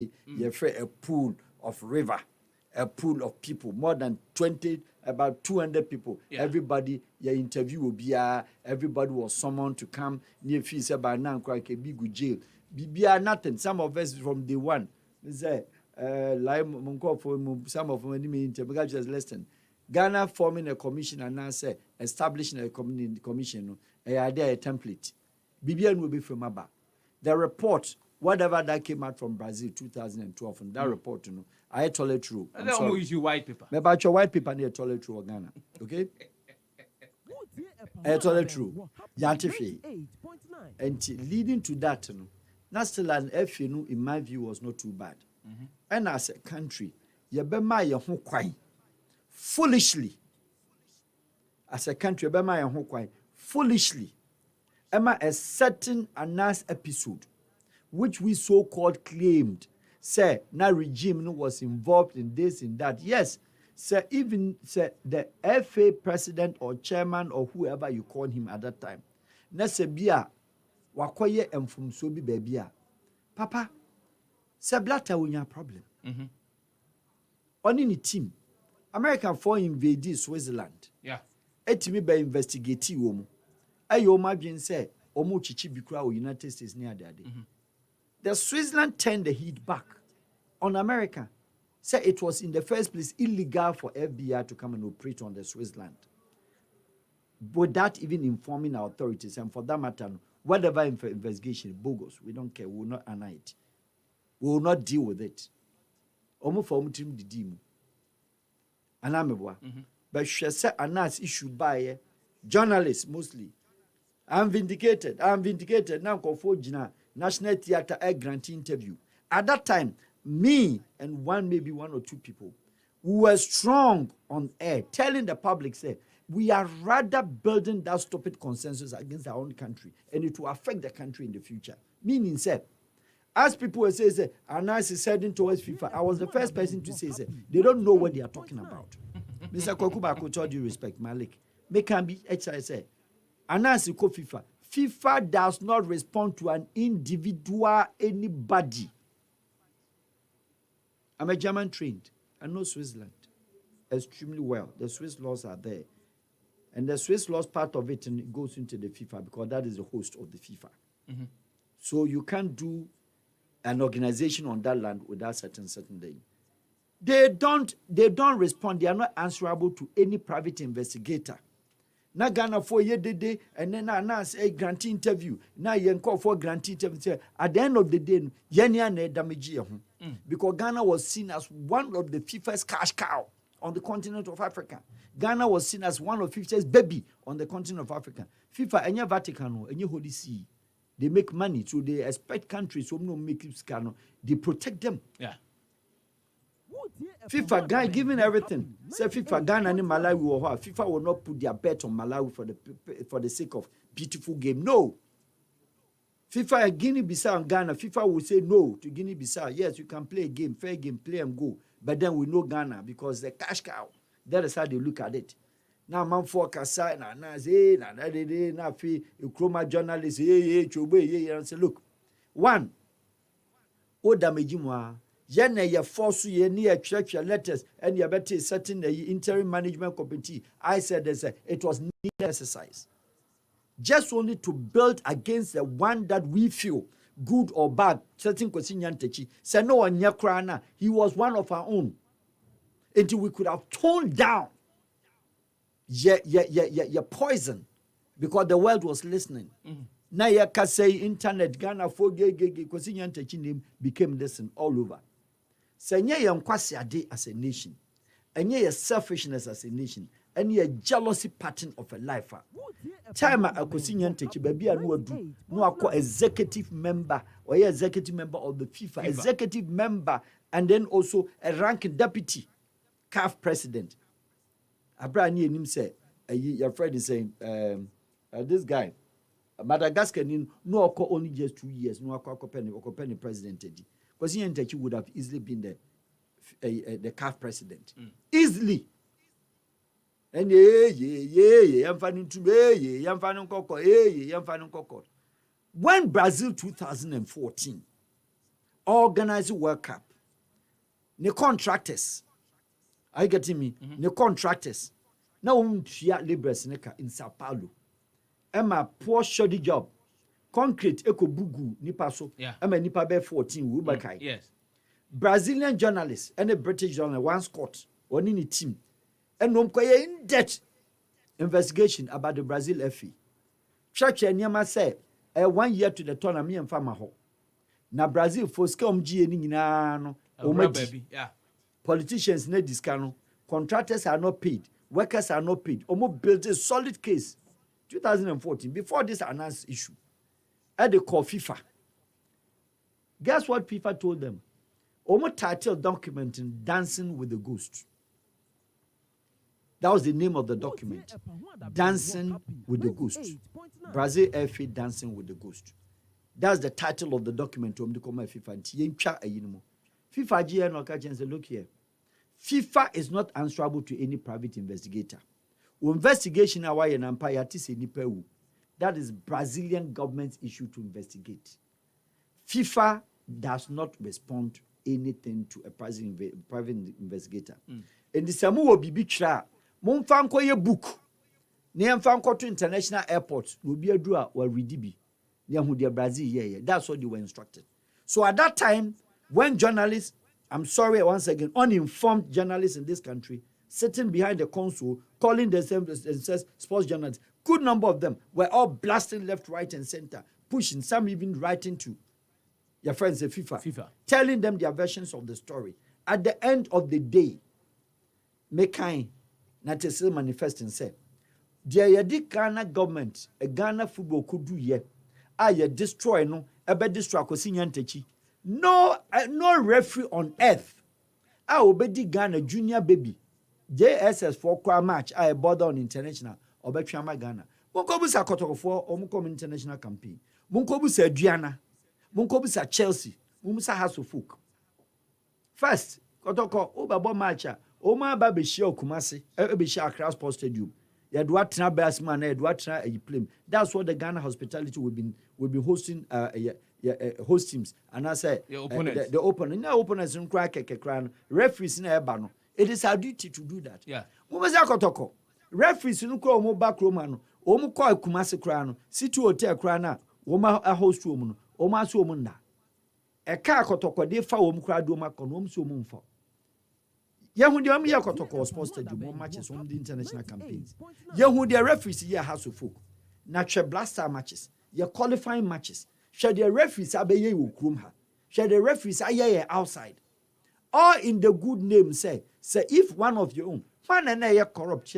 a pool of river, a pool of people, more than 20, about 200 people. Yeah. Everybody, your interview will be, everybody was summoned to come near Fifa by now, quite a big jail. Be nothing. Some of us from day one, say, some of them interview just listen. Ghana forming a commission and now say establishing a commission, a template. BBN will be from Abba. The report, whatever that came out from Brazil 2012, and that report, I told it true. I'm sorry. Use your white paper. Maybe about your white paper near told it true Ghana. Okay? I told it true. Yantifi. And leading to that, National and F, in my view, was not too bad. And as a country, you be my quite foolishly. As a country, be my quite foolishly. Emma a certain Anas episode, which we so-called claimed, say, na regime was involved in this and that. Yes, sir, even say the FA president or chairman or whoever you call him at that time. Na se bia wakoye emfumso bi babia. Papa, se blata wunya problem. Oni ni team. American for invade Switzerland. Yeah. Etimi be investigate wo. Ayo imagine say omo chichi bikura o United States near there. The Switzerland turned the heat back on America. Say it was in the first place illegal for FBI to come and operate on the Switzerland. Without even informing our authorities, and for that matter, whatever investigation, bogus, we don't care, we will not honor it. We will not deal with it. Omo for omo team didimu. Anamebwa. But she said anas issue by journalists mostly. I'm vindicated. Now, Kofo National Theatre a grant interview. At that time, me and maybe one or two people who were strong on air, telling the public, say, we are rather building that stupid consensus against our own country, and it will affect the country in the future. Meaning, say, as people will say, Anas is heading towards FIFA. I was the first person to say, they don't know what they are talking about. Mr. Kokuba, with all due respect, Malik, make can be HISA. Anas ko FIFA. FIFA does not respond to an individual, anybody. I'm a German trained. I know Switzerland extremely well. The Swiss laws are there. And the Swiss laws, part of it goes into the FIFA because that is the host of the FIFA. So you can't do an organization on that land without certain thing. They don't respond. They are not answerable to any private investigator. Na Ghana for ye day and then announce a grant interview. Now you call for grant interview. At the end of the day, Yenya damage because Ghana was seen as one of the FIFA's cash cow on the continent of Africa. Ghana was seen as one of FIFA's baby on the continent of Africa. FIFA and your Vatican and your Holy See, they make money, so they expect countries who no make it scano. They protect them. Yeah. FIFA guy giving everything. Say FIFA Ghana and Malawi or FIFA will not put their bet on Malawi for the sake of beautiful game. No. FIFA and Guinea-Bissau and Ghana, FIFA will say no to Guinea-Bissau. Yes, you can play a game, fair game, play and go. But then we know Ghana because the cash cow. That is how they look at it. Now man for Kasa na say na fi Chroma journalists chobe and say look. One, o damage mo Yene ye force ye near church letters and you better setting the interim management committee. I said it was needed exercise. Just only to build against the one that we feel good or bad. Certain Kosinyantechi. Say no one yakrana. He was one of our own. Until we could have toned down your poison because the world was listening. Now you can say internet Ghana for Kosinyantechi name became listen all over. Say nye kwasi ade as a nation, and ye selfishness as a nation, and ye jealousy pattern of a life. Time a Kosinyantechi baby anu no akọ executive member or executive member of the FIFA, executive member, and then also a ranking deputy CAF president. Abra ni enim say your friend is saying this guy Madagascar no akọ only just 2 years no akọ penny president edi. Because Ntachi would have easily been the CAF president. Easily. And when Brazil 2014 organize World Cup. The contractors, are you getting me? The contractors. Now share laborers in Sao Paulo. Emma poor shoddy job. Concrete eko bugu nipa so. Emma nipa be 14 Ubakai. Yes. Brazilian journalists and a British journalist one Scott one in the team. And in-depth investigation about the Brazil FA. Church and Yama say 1 year to the tournament and farmer ho. Na Brazil for scum G no. Politicians need this cano. Contractors are not paid. Workers are not paid. Omo built a solid case. 2014, before this announced issue. At the call FIFA. Guess what FIFA told them? Omo title documenting Dancing with the Ghost. That was the name of the document. Dancing with the Ghost. Brazil FA Dancing with the Ghost. That's the title of the document. FIFA GN Okachen said, look here. FIFA is not answerable to any private investigator. Investigation away empire that is Brazilian government's issue to investigate. FIFA does not respond anything to a private investigator. In the Samu will be bitra. Monfanko ye book. Niamfanko to international airports will be a drawer or readibi. Niamudia Brazil, yeah. That's what they were instructed. So at that time, when journalists, I'm sorry once again, uninformed journalists in this country, sitting behind the console, calling themselves sports journalists, good number of them were all blasting left, right, and center, pushing, some even writing to your friends at FIFA, telling them their versions of the story. At the end of the day, Mekai Natese manifest and say, dear Ghana government, a Ghana football could do ye, destroy no, ebe destroy kosinyantechi. No referee on earth. I obedi Ghana junior baby. JSS for kwa match. I border on international. Obetrama Ghana. Munkobusa kotoko omukom international campaign. Munkobusa Diana. Munkobusa Chelsea. Munkobusa House of Folk. First, kotoko obabo matcha. Oma babe share Kumasi. Ebe share Accra Sports Stadium. Yadwa tina batsman. Yadwa tina a play. That's what the Ghana hospitality will be hosting. Host teams and I say the opponent. No opponents in crack referees in Ebano. It is our duty to do that. Yeah. Mumazakotoko. Referees in Uko back Romano. Omu koi Kumasi Crano. Situ hotel crana. Oma a host woman. Oma sumunda. A car kotoko de fa crado maconom sumumfo. Yahudia Kotoko was posted to more matches on the international campaigns. Yahudia referees here has to folk. Natural blaster matches. Your qualifying matches. Shall the referees abeye ukrumha? Shall the referees aye outside? Or in the good name say if one of your own, man and I corrupt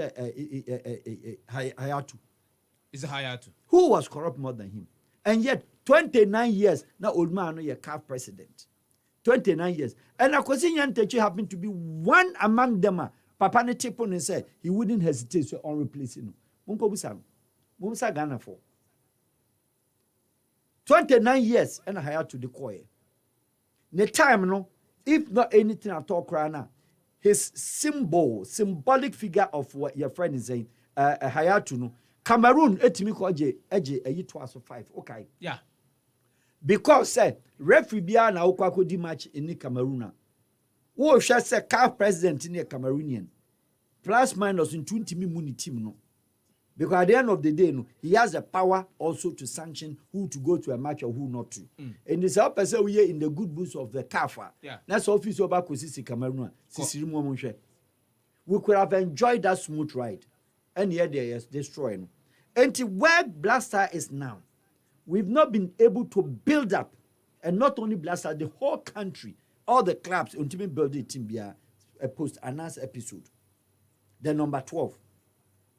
Hayatu. Is Hayatu. Who was corrupt more than him? And yet 29 years now old man no CAF president. 29 years. And Akosinyan Techi happened to be one among them. Papa ne tipon and said he wouldn't hesitate to unreplace him. Munko Busano. Mumsa Ghana for 29 years and I had to declare. The time, no, if not anything at all, Krana, his symbolic figure of what your friend is saying, Hayatu, no, Cameroon, etimiko eje a 5. Okay. Yeah. Because referee bia na okwako di match in Cameroon. Wo hwe say CAF president in Cameroonian. Plus minus in 20 muni team no. Because at the end of the day, no, he has the power also to sanction who to go to a match or who not to. And this help us we in the good books of the CAF. Yeah. That's office over Kosisi Cameroon. We could have enjoyed that smooth ride. And yet they are destroying. And where Blaster is now, we've not been able to build up, and not only Blaster, the whole country, all the clubs, ultimately build the team via a post-announced episode. The number 12.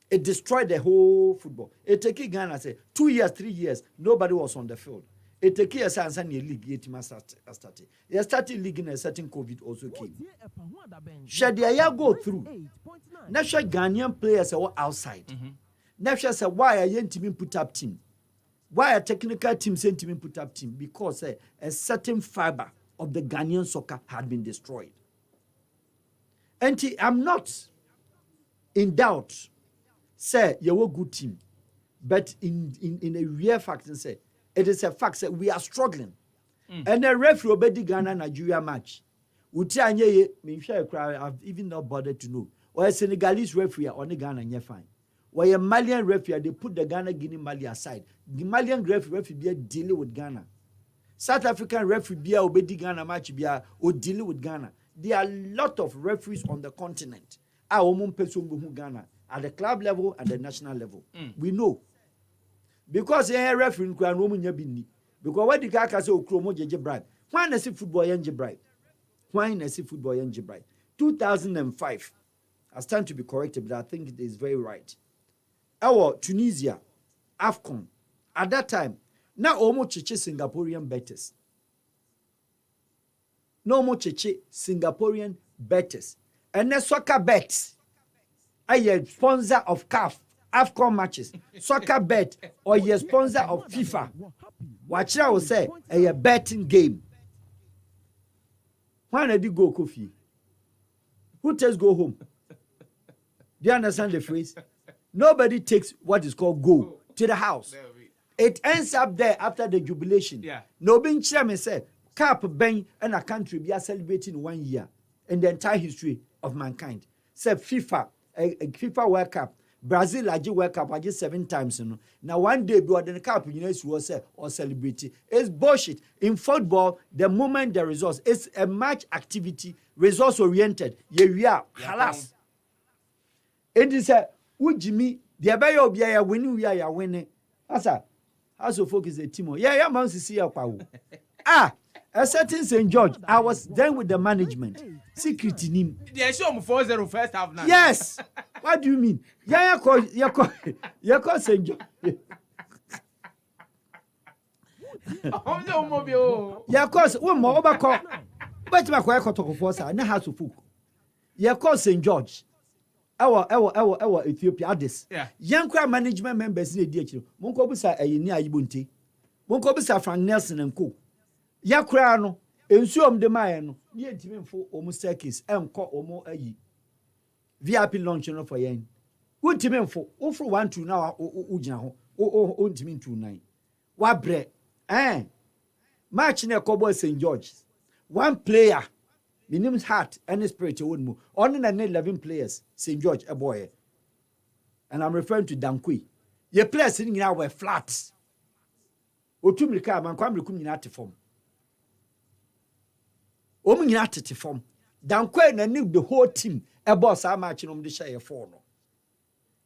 It destroyed the whole football. It took Ghana, say, 2 years, 3 years, nobody was on the field. It took years and league, it started. They started league in a certain COVID also came. Should the year go through? Now, Ghanaian players are outside. Now, say, why are you team put up team? Why a technical team sent team put up team? Because a certain fiber of the Ghanaian soccer had been destroyed. And I'm not in doubt. Say you're a good team, but in a real fact, say it is a fact that we are struggling. And the referee obedi Ghana Nigeria match. Uti anye me hwe cry I've even not bothered to know. Or a Senegalese referee on the Ghana nye fine. Or a Malian referee, they put the Ghana Guinea Mali aside. The Malian referee be dealing with Ghana. South African referee be obedi Ghana match be or dealing with Ghana. There are a lot of referees on the continent. Ghana at the club level and the national level. We know. Because a referee in Kwan Roman Yabini. Because what the guy can say Okromo Jeje bribe. Why na see football yenje bribe? Why na see football yenje bribe? 2005. I stand to be corrected, but I think it is very right. Our Tunisia, AFCON, at that time, now almost cheche Singaporean bettors. No more cheche Singaporean bettors. And the soccer bets. I am sponsor of CAF, AFCON matches. Soccer bet or you sponsor of FIFA. Watch I will say a betting game. Why did you go coffee? Who takes go home? Do you understand the phrase? Nobody takes what is called go to the house. It ends up there after the jubilation. Yeah. No being chairman said, Cap Ben and a country we are celebrating 1 year in the entire history of mankind. Say FIFA, a FIFA World Cup. Brazil I just World Cup I just 7 times. You know. Now one day we the cup was or celebrity. It's bullshit. In football, the moment the results, it's a match activity, results oriented. We are halas. It is a Ujimi, the Abayo Bia winning, we are winning. Asa, House of Folk is a team. Yeah, man, see your power. A certain St. George, I was then with the management. Secret in him. They show me 4-0 first half now. Yes. What do you mean? Yeah, you call St. George. Yeah, cause one more overcall. But my quiet to force and House of Folk. Yeah, call St. George. Our Ethiopia Addis. Yeah. Young crowd management members in the DH. Monko bisa a yeni ayibunti. Monko bisa Frank Nelson and Co. Ya kura no ensuom de maye no ye ntimi mfo omu staircase enko omu ayi VIP lunch no for yen untimi mfo ofro 1-2 na ugina ho o ntimi 2-9 wa bre match na ekobo St. George one player minimum heart and spirit won mu on na 11 players St. George a boy and I'm referring to Danquah ye players in nyina were flat otumrika man kwamrikum nyina atefom Omunyina tete form. Danquah na knew the whole team. A boss I match on the share for no.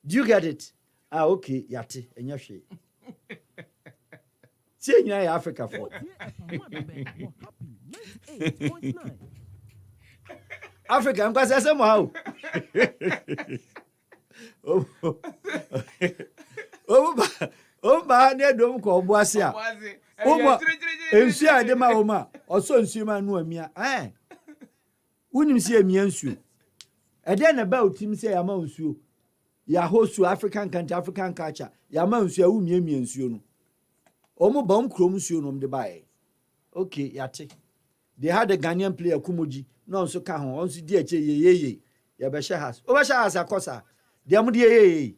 Do you get it? Okay, yati, and yashi. See in Africa for Africa, I'm going to say somehow. Near Dome called Boasia. Ensu de ma oma oso ensu ma nu amia unim se amia ensu e de na ba otim se ya ma ensu ya host African country African culture ya ma ensu a umia mia ensu no omo ba krom ensu no de bae okay yate they had a Ghanaian player Kumoji no so ka ho onso di ache ye ya be share house o be share house akosa de am de ye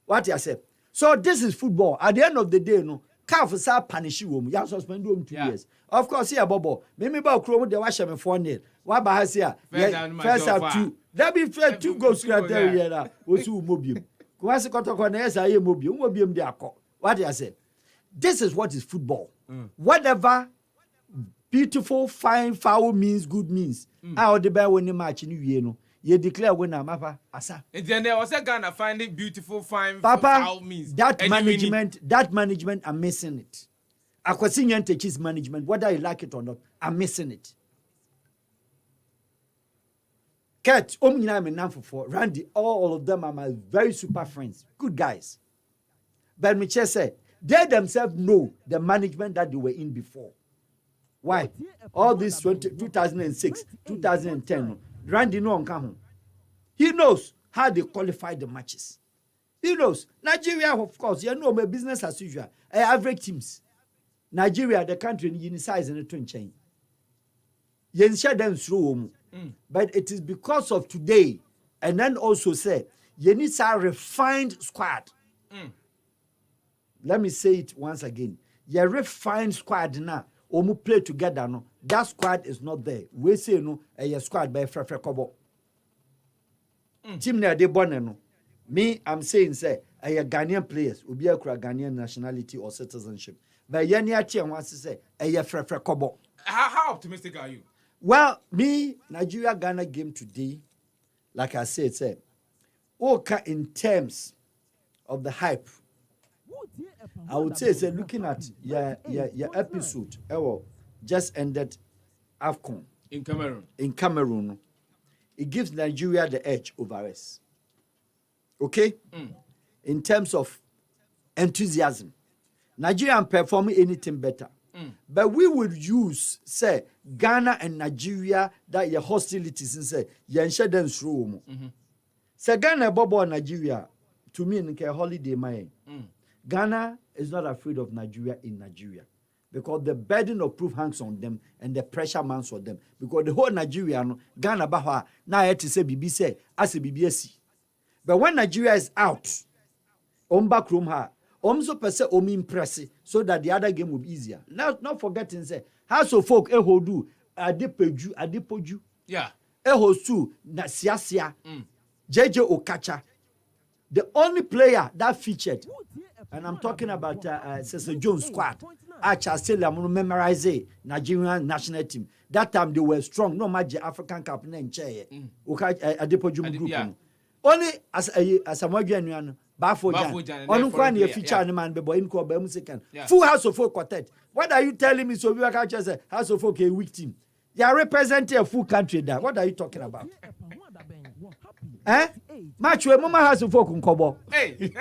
what you say. So this is football at the end of the day no CAF sa punish you ya suspend you 2 years. Of course here bobo. Me ba krom de wa hye me 4-0. Wa ba ha here. First half 2. That be fair 2 goals criteria na osu mobiem. Kwa se kotoko na esa ye mobiem de akọ. What do you say? This is what is football. Whatever beautiful fine foul means good means. How the bear win the match ni wie no. You declare winner, Papa. Asa. And then there was a Ghana finding beautiful, fine, Papa, foul means. That management are missing it. Akwasinya teaches management, whether you like it or not, I'm missing it. Ket, for Randy, all of them are my very super friends, good guys. But Michelle said, they themselves know the management that they were in before. Why? All this 2006, 2010. Randy no on come. He knows how they qualify the matches. He knows. Nigeria, of course, you know, my business as usual. Average teams. Nigeria, the country in size and the twin chain. You share them through. But it is because of today. And then also say, you need a refined squad. Let me say it once again. Your refined squad now. omu play together no. That squad is not there. We say no a squad by frefre kobo. Team na de born no. Me, I'm saying say a Ghanaian players will be a Ghanaian nationality or citizenship. But Yaniati wants to say a frefre kobo. How optimistic are you? Well, me, Nigeria Ghana game today, like I said, in terms of the hype, I would say, looking at your episode, just ended AFCON in Cameroon, it gives Nigeria the edge over us. Okay? In terms of enthusiasm, Nigeria am performing anything better. But we would use, say, Ghana and Nigeria, that your hostilities, and say, Yansha dance room. Say, Ghana, Bobo, Nigeria, to me, in a holiday, my Ghana is not afraid of Nigeria in Nigeria. Because the burden of proof hangs on them and the pressure mounts on them. Because the whole Nigeria, Ghana, Baha, now I have to say, BBC, as a BBC. But when Nigeria is out, back room her. So per se impressive so that the other game will be easier. Now, not forgetting say House of Folk do adepoju. Yeah. Ehosu na siasia. JJ Okacha. The only player that featured, and I'm talking about Cesar Jones squad. Actually, still I'm memorize Nigerian national team. That time they were strong. No matter African Cup in chair. Okacha adepoju group. Only as a Mwajuan. Bafojan. On one feature and man be in Kobe Musican. Full House of Folk quartet. What are you telling me? So we are just a House of Folk a weak team. You are representing a full country there. What are you talking about? Match where Mama House of Folk in Kobo. Hey.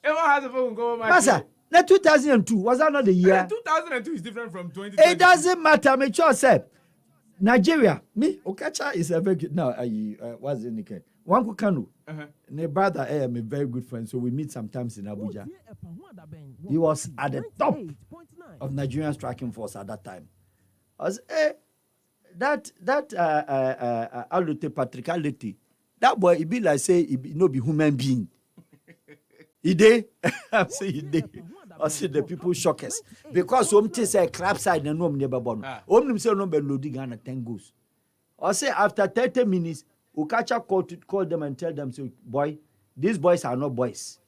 House of Folk in Kobo. Massa, now 2002 was that not the year? 2002 is different from 2020. It doesn't matter. Me sure say. Nigeria, me, Okacha is a very good. Now, what's the name? Wanku Kanu. My brother, I am a very good friend, so we meet sometimes in Abuja. He was at the top of Nigerian striking force at that time. I was, that Alute Patrick Alete, that boy, he be like say, he be, no be human being. He did. I say he did. I see the people shock us because say club side and no never born. Say no be loading Ghana 10 goals. I say after 30 minutes, Okacha call them and tell them, say, boy, these boys are not boys.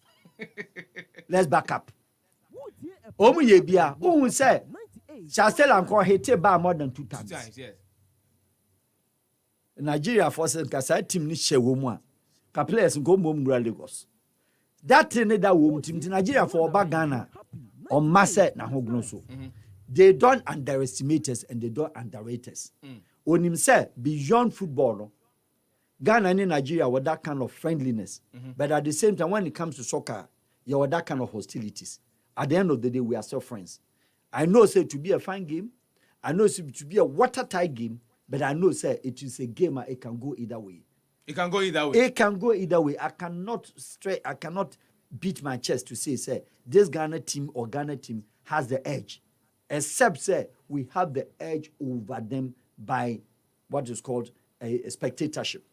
Let's back up. Ye bia, who say, Chastel and call hate bar more than 2 times. Yes. Nigeria forces Kasa team ni shewo ka players go mom Lagos. That thing that woman team Nigeria for Ghana on Massa na hogno so. They don't underestimate us and they don't underrate us. On himself, beyond football, no, Ghana and Nigeria were that kind of friendliness. But at the same time, when it comes to soccer, you were that kind of hostilities. At the end of the day, we are still friends. I know say to be a fine game. I know say to be a watertight game. But I know say it is a game and it can go either way. It can go either way. It can go either way. I cannot beat my chest to say this Ghana team or Ghana team has the edge. Except say we have the edge over them by what is called a spectatorship.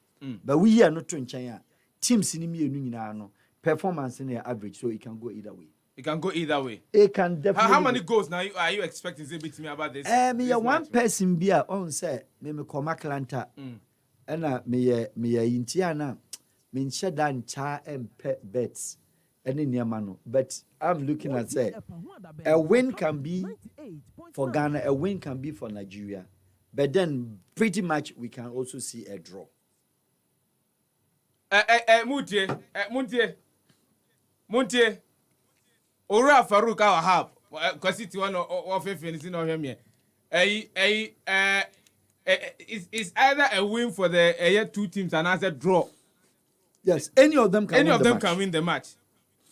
But we are not in China. Teams in the performance in the average, so it can go either way. It can go either way. It can definitely. How many goals now are you expecting? Say to me about this. Me one person be on say me come Atlanta. And me Intiana, me shadan cha and pet bets any near mano. But I'm looking at say a win can be for Ghana, a win can be for Nigeria. But then pretty much we can also see a draw. Muntie. Ora Farouk Al-Wahab. Because it's one of anything on him here. It's either a win for the 2 teams and as a draw. Yes, any of them can win the match.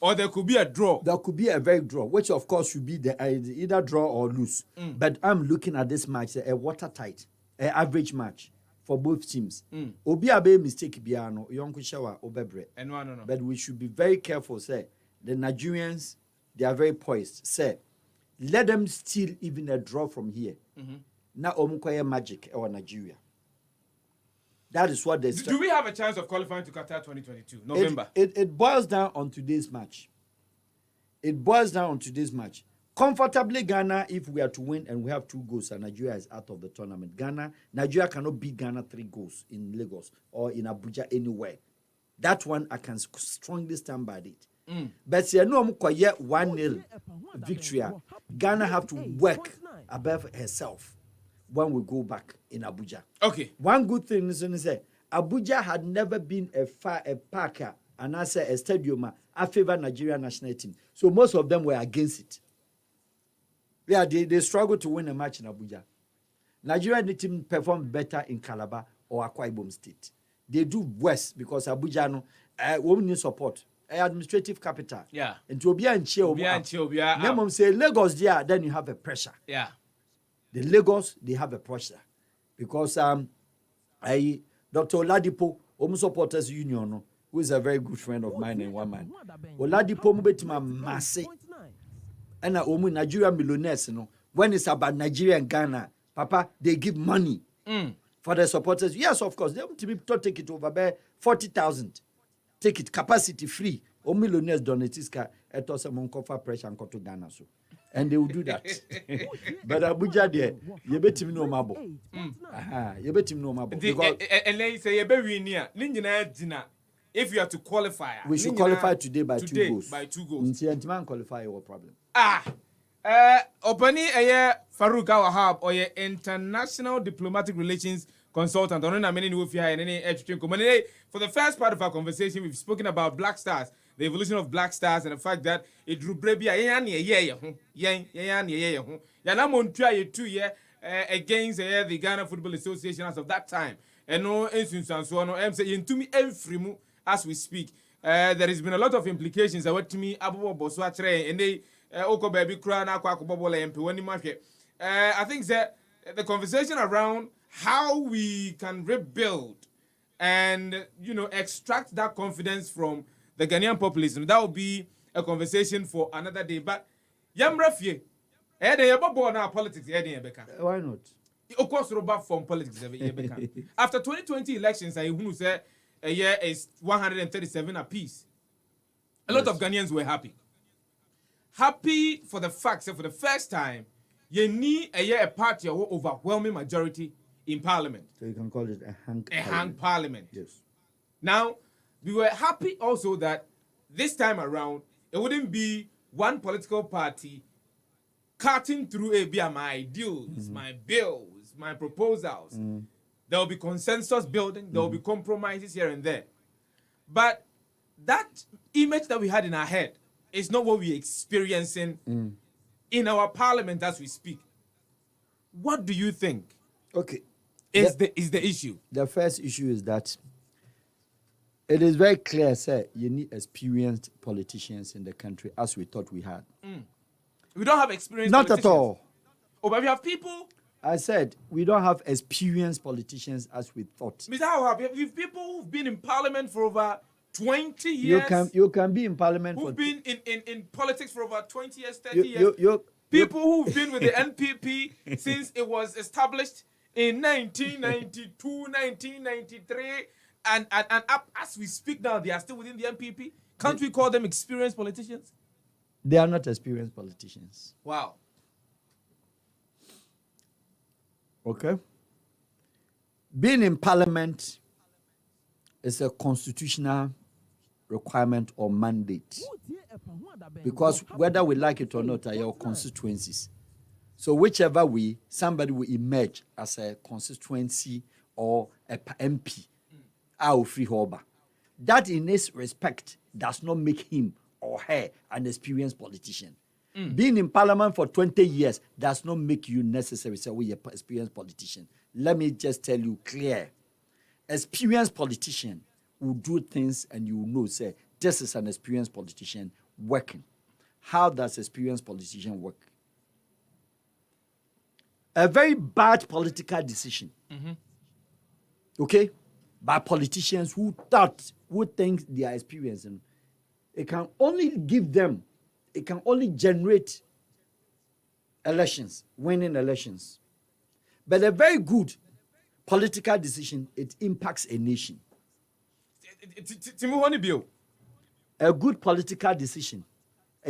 Or there could be a draw. There could be a very draw, which of course should be the either draw or lose. But I'm looking at this match, a watertight, an average match for both teams. Obi abe mistake biano, yonku shawa obebre. No. But we should be very careful, say. The Nigerians, they are very poised. Say, let them steal even a draw from here. Now omukoye magic or Nigeria. That is what they say. Do we have a chance of qualifying to Qatar 2022, November? It boils down on today's match. it boils down to this match. Comfortably, Ghana, if we are to win and we have 2 goals and Nigeria is out of the tournament, Nigeria cannot beat Ghana 3 goals in Lagos or in Abuja anywhere. That one, I can strongly stand by it. But see, no 1-0 victory. Ghana have to work above herself when we go back in Abuja. Okay. One good thing is say Abuja had never been a parker and I say a stadium I favor Nigeria national team. So most of them were against it. Yeah, they struggled to win a match in Abuja. Nigeria team performed better in Calabar or Akwa Ibom State. They do worse because Abuja no women need support. Administrative capital. Yeah. And to be and chill. Mom say Lagos there, then you have a pressure. Yeah. The Lagos, they have a pressure. Because Dr. Oladipo, Home Supporters Union, who is a very good friend of mine and one man. Oladipo Mubetima Masi. And Nigeria millionaires, when it's about Nigeria and Ghana, Papa, they give money for the supporters. Yes, of course. They want to take it over by 40,000. Take it capacity free. O millionaires donate this car at us among cover pressure and go to Ghana. So. And they will do that. But Abuja there, you bet him no mabo. You bet him no mabo. And they say you be near. If you have to qualify, we should qualify today by 2 goals. By 2 goals. Until qualify your problem. Opani Farouk Al-Wahab or your international diplomatic relations consultant. For the first part of our conversation, we've spoken about Black Stars, the evolution of Black Stars, and the fact that it drew Brebia against the Ghana Football Association as of that time. And no instance and so on. I'm saying to me every as we speak. There has been a lot of implications. I went to me Abu Boswatre and they Oko baby Krana Kwakubobola MP when I think that the conversation around how we can rebuild and extract that confidence from the Ghanaian population, that will be a conversation for another day. But Yamrafie, politics, why not? Of course, robot from politics. After 2020 elections, I say a year is 137 apiece. A lot of Ghanaians were happy. Happy for the fact that for the first time, you need a party or overwhelming majority in parliament. So you can call it a hang parliament. Yes. Now, we were happy also that this time around, it wouldn't be one political party cutting through my ideals, my bills, my proposals. There will be consensus building, there will be compromises here and there. But that image that we had in our head is not what we're experiencing in our parliament as we speak. What do you think? Okay. Is the issue? The first issue is that it is very clear, sir, you need experienced politicians in the country as we thought we had. We don't have experienced Not politicians. At all. Oh, but we have people. I said we don't have experienced politicians as we thought. Mr. Al-Wahab, we have people who've been in parliament for over 20 years. You can be in parliament who've been in politics for over 20 years, 30 years. People who've been with the NPP since it was established in 1992, 1993, and up as we speak now, they are still within the NPP. Can't we call them experienced politicians? They are not experienced politicians. Wow. Okay. Being in parliament is a constitutional requirement or mandate. Because whether we like it or not, are your constituencies. So whichever way, somebody will emerge as a constituency or a MP. Free Hoba. That in this respect does not make him or her an experienced politician. Being in parliament for 20 years does not make you necessarily say we are an experienced politician. Let me just tell you clear. Experienced politician will do things and you will know, say, this is an experienced politician working. How does experienced politician work? A very bad political decision. Okay? By politicians who think they are experienced. It can only generate elections, winning elections. But a very good political decision, it impacts a nation. A good political decision,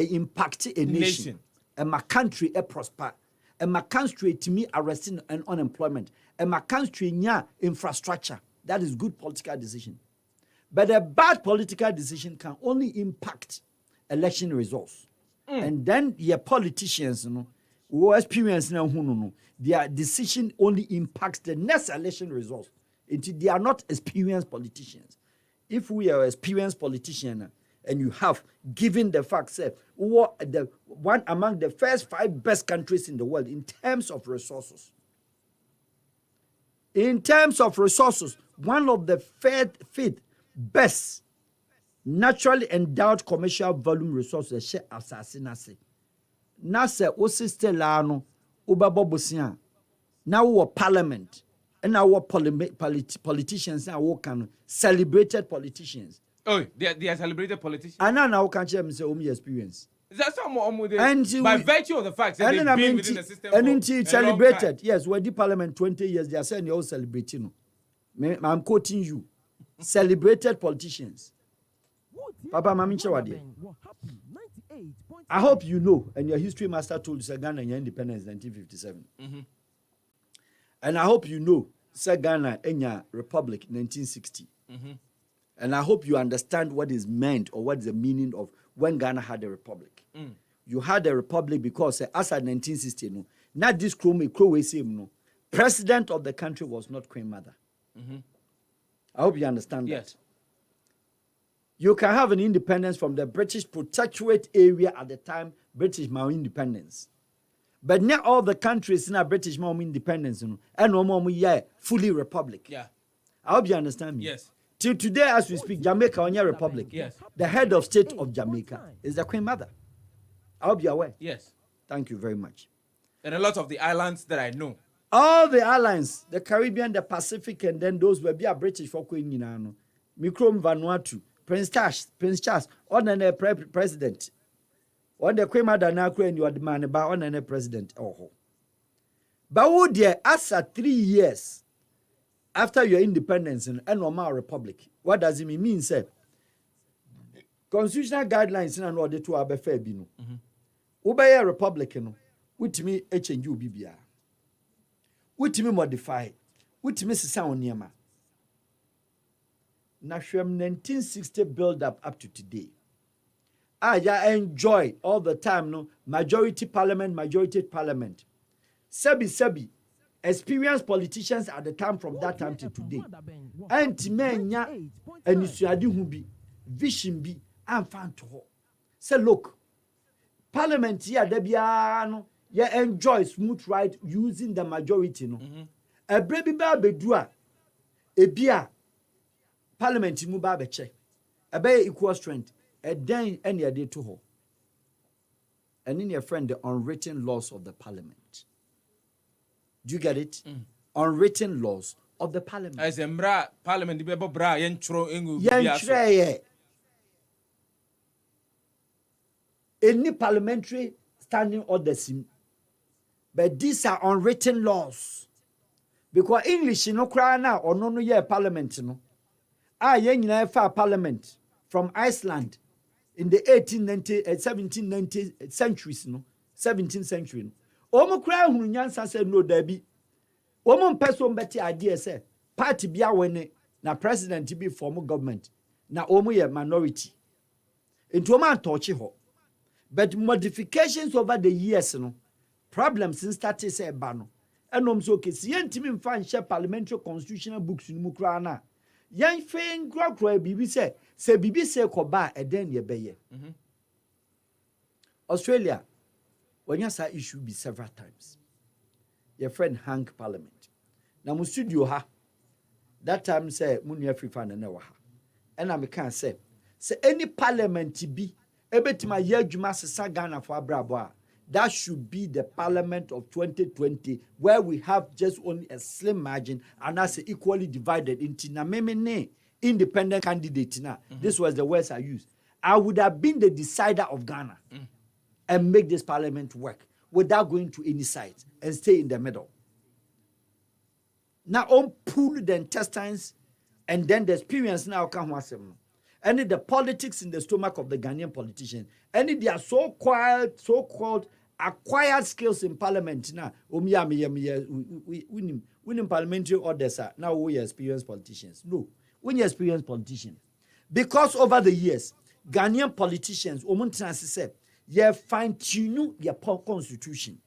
impact a nation. And my country a prosper. And my country to me arresting and unemployment. And my country infrastructure. That is good political decision. But a bad political decision can only impact election results. And then your politicians, who experience their decision only impacts the next election results. They are not experienced politicians. If we are experienced politicians and you have given the fact that the one among the first 5 best countries in the world in terms of resources. In terms of resources, one of the fifth best naturally endowed commercial volume resources share assassination. Nasa osistelano ubabobusia. Now we parliament and our politicians now we can celebrated politicians. Oh, they are celebrated politicians. And now can share say experience. That's and by virtue of the fact that they've been within the system and celebrated. Yes, we're the parliament 20 years. They are saying you're all celebrating. I'm quoting you. Celebrated politicians. Papa Mamincha Wadi. I hope you know, and your history master told you Ghana and your independence in 1957. And I hope you know Ghana and your republic 1960. And I hope you understand what is meant or what is the meaning of when Ghana had a republic. You had a republic because as at 1960, not this president of the country was not Queen Mother. I hope you understand that. You can have an independence from the British protectorate area at the time, British Mao independence. But not all the countries in a British Mao independence, and no more fully republic. Yeah. I hope you understand me. Yes. Till today, as we speak, Jamaica on your republic. Yes. The head of state of Jamaica is the Queen Mother. I hope you're aware. Yes. Thank you very much. And a lot of the islands that I know. All the islands, the Caribbean, the Pacific, and then those will be a British for Queen Yinano. Mikrom Vanuatu, Prince Charles, on the president. On the Queen Mother now, Queen, you are the man about on the president. Oh. But would there, after 3 years after your independence in a normal republic, what does it mean? Sir? Constitutional guidelines in an order to have a fair bino. Obey a republican, which me change you BBR. Which me modify, which me sound near ma. Now, from 1960 build up to today. I enjoy all the time, majority parliament. Sebi, experienced politicians at the time from that time to today. And men and you who be vision be and fan to her. Say, look, parliament here, Debiano, enjoy smooth ride using the majority. A baby bedua, a beer, parliament mu ba check, a bay equal strength, a then any day to her. And in your friend, the unwritten laws of the parliament. Do you get it? Unwritten laws of the parliament. As a parliament, the bra yentro ingu. Any parliamentary standing orders, but these are unwritten laws. Because English no cry now or no year parliament no. Parliament from Iceland in the 1790 centuries no, 17th century no. Omo cry hunu nyansa say no dabi. Omo person better idea say party bia wene na president be form government na omo ye minority. Into omo antouch ho. But modifications over the years no problems in started say ba no. Enom so ke si yentimi mfa nhye parliamentary constitutional books ni mu kra na. Yan fe nkra bibi se bibi se koba eden ye beye. Australia when you say issue be several times. Your friend hang parliament. Now mu studio ha. That time say munu Fifa na wa ha. And I can say any parliament be ebetima ye adwuma sesa Ghana for abrabo. That should be the parliament of 2020 where we have just only a slim margin and that's equally divided into na independent candidate now. This was the words I used. I would have been the decider of Ghana. And make this parliament work without going to any side and stay in the middle. Now, on pull the intestines and then the experience now come once. and the politics in the stomach of the Ghanaian politicians, and their so-called acquired skills in parliament. Now, winning parliamentary orders are now we experienced politicians. No, we experienced politicians. Because over the years, Ghanaian politicians, you fine-tune your constitution.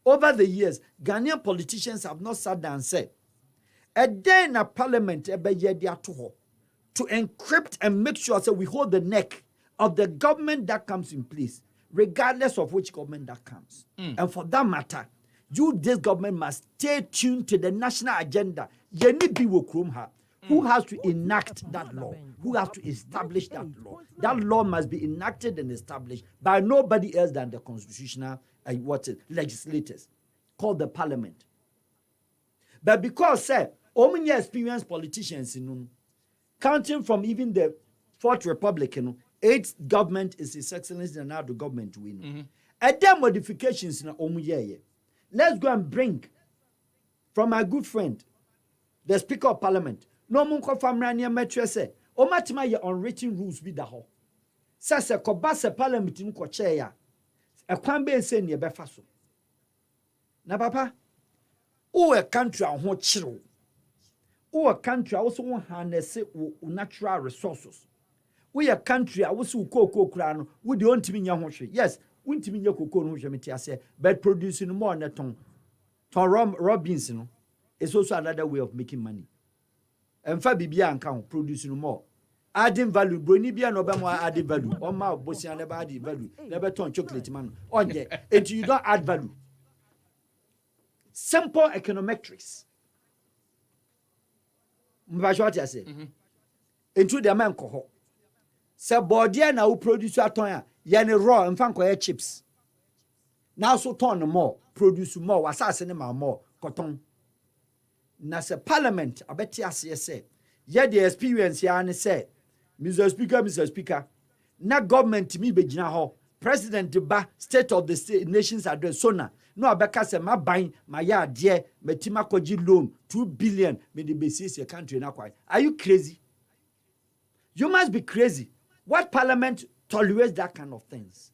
Over the years, Ghanaian politicians have not sat down and said, a day in a parliament, to encrypt and make sure that we hold the neck of the government that comes in place, regardless of which government that comes. And for that matter, this government must stay tuned to the national agenda. Who has to enact that law? Who has to establish that law? That law must be enacted and established by nobody else than the constitutional legislators, called the parliament. But because, only experienced politicians, counting from even the Fourth Republic, 8th government is His Excellency and now the government win. And then modifications let's go and bring from my good friend, the Speaker of Parliament. No munko famrania metre say, o matima ye unwritten rules be da ho. Sase koba se parliament nko che ya. E kwan be nse ne be fa so. Na papa, o a country a ho chiro. O a country a wo so harness natural resources. We a country a wo so koko kura no, wo de ontimi nya ho hwe. Yes, wontimi nya koko no hwe meti ase, but producing more na ton Robins no is also another way of making money. And fa bibia anka producing more. Adding value, brony bia no be more adding value. On my bossy and never add value. Never turn chocolate man. On there. And you don't add value. Simple econometrics. What I say. Into the man coho. Se bodia na who produce aton ya raw and fan chips. Now so turn more, produce more, assassin more, cotton. Na se parliament abeti ase say ye the experience ya ne say Mr. Speaker na government mi be gina ho president ba state of the nations address sona no abeka se ma ban ma ya ade metima koji loan 2 billion me the basis your country na kwai. Are you crazy? You must be crazy. What parliament tolerates that kind of things?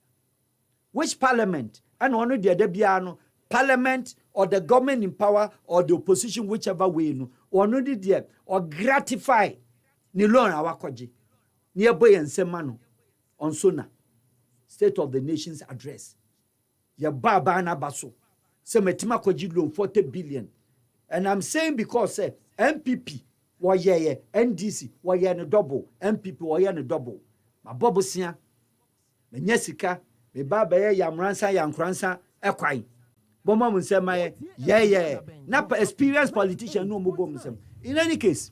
Which parliament? And one the debiano parliament or the government in power or the opposition, whichever way, no, or no did there, or gratify ni loan awakoji nearby and semano on sona State of the Nations address. Ya baba na baso. Se metima koji loan 40 billion. And I'm saying because MPP wa ye NDC wa ye no double, MPP wa ye no double. Ma bobo sia. Me nyesika, me baba ye yamransa yankransa ekwai. Boma munsema yeah. Not experienced politician no mubo munsem. In any case,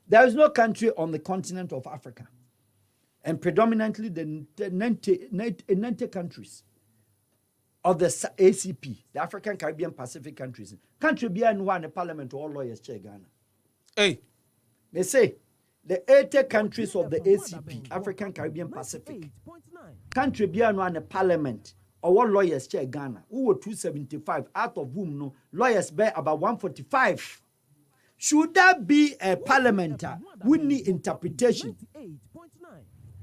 there is no country on the continent of Africa, and predominantly the 90 countries of the ACP, the African Caribbean Pacific countries. Country beyond one the parliament all lawyers chair Ghana. Hey, they say the 80 countries of the ACP, African Caribbean Pacific, country beyond one the parliament. Our lawyers chair Ghana, who were 275, out of whom no lawyers bear about 145. Should that be a parliament with need interpretation?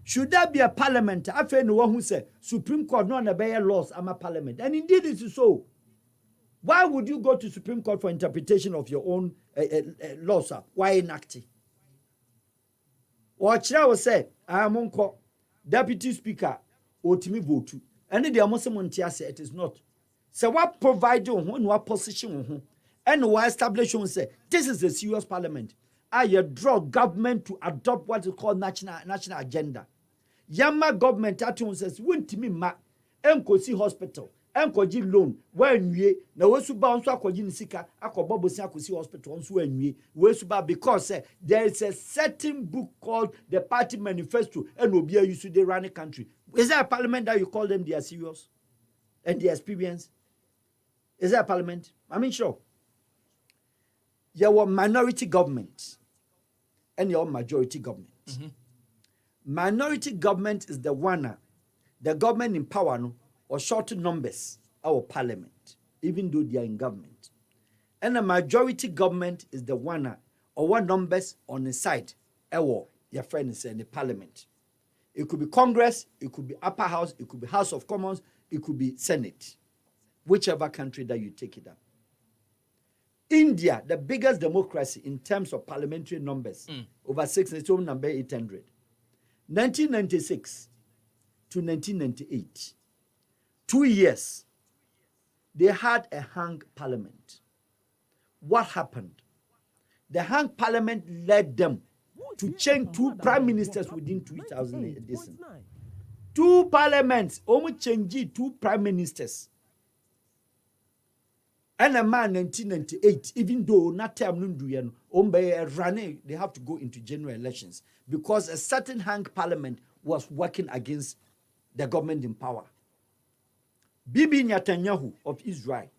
Should that be a parliament? I feel no one who said Supreme Court no one bear laws. I'm a parliament, and indeed it is so. Why would you go to Supreme Court for interpretation of your own laws? Why enacting? Or Chira will say, I am on call Deputy Speaker or Timmy vote. And the Muslim say it is not. So what provide you on what position and what establishment say this is a serious parliament. I draw government to adopt what is called national agenda. Yama government says won't me ma enkosi hospital enkoji loan wanwie na wesuba onso akoji nisika akobobo si akosi hospital onso wanwie wesuba because there is a certain book called the party manifesto and obi use to run the country. Is there a parliament that you call them they are serious and they experience? Is there a parliament? I mean sure. Your minority government and your majority government. Minority government is the one the government in power no or short numbers our parliament, even though they are in government. And the majority government is the one or what numbers on the side our your friend is saying the Parliament. It could be Congress, it could be Upper House, it could be House of Commons, it could be Senate, whichever country that you take it up. India, the biggest democracy in terms of parliamentary numbers, over 6, its own number 800. 1996 to 1998, 2 years, they had a hung parliament. What happened? The hung parliament led them to change 2 prime ministers within 2000. Listen. 2 parliaments, almost changed 2 prime ministers. And a man 1998, even though not term running, they have to go into general elections because a certain hung parliament was working against the government in power. Bibi Netanyahu of Israel,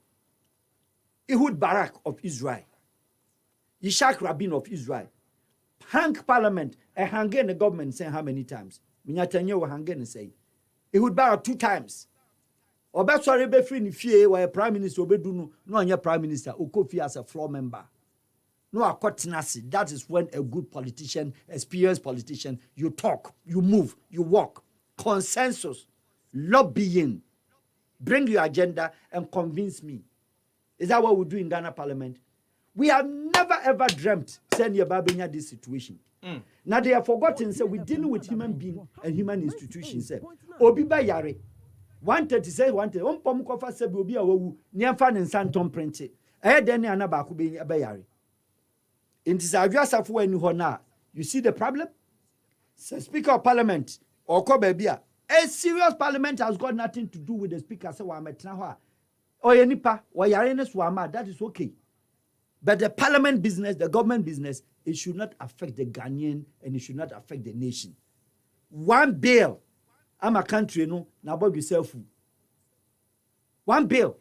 Ehud Barak of Israel, Yitzhak Rabin of Israel, hung parliament, a hanging the government saying how many times? Netanyahu hanging and say, Ehud Barak 2 times. Obe sorry be free ni fie where prime minister obedu no anya prime minister okofi as a floor member. No akotenasi. That is when a good politician, experienced politician, you talk, you move, you walk. Consensus, lobbying, bring your agenda and convince me. Is that what we do in Ghana Parliament? We have never ever dreamt send your babenya this situation. Now they have forgotten say we dealing with human being and human institutions. Obi ba yare 136 130 pom kofa sebi obi awu niamfa ne nsantom print den ne ana ba ko be yare inti adwasafo ani ho na you see the problem. So Speaker of Parliament or ko ba bia a serious parliament has got nothing to do with the speaker say wa metna ho a oye nipa wa yare ne so ama, that is okay, but the parliament business, the government business, it should not affect the Ghanaian and it should not affect the nation. One bill I'm a country, no, now about yourself. 1 bill.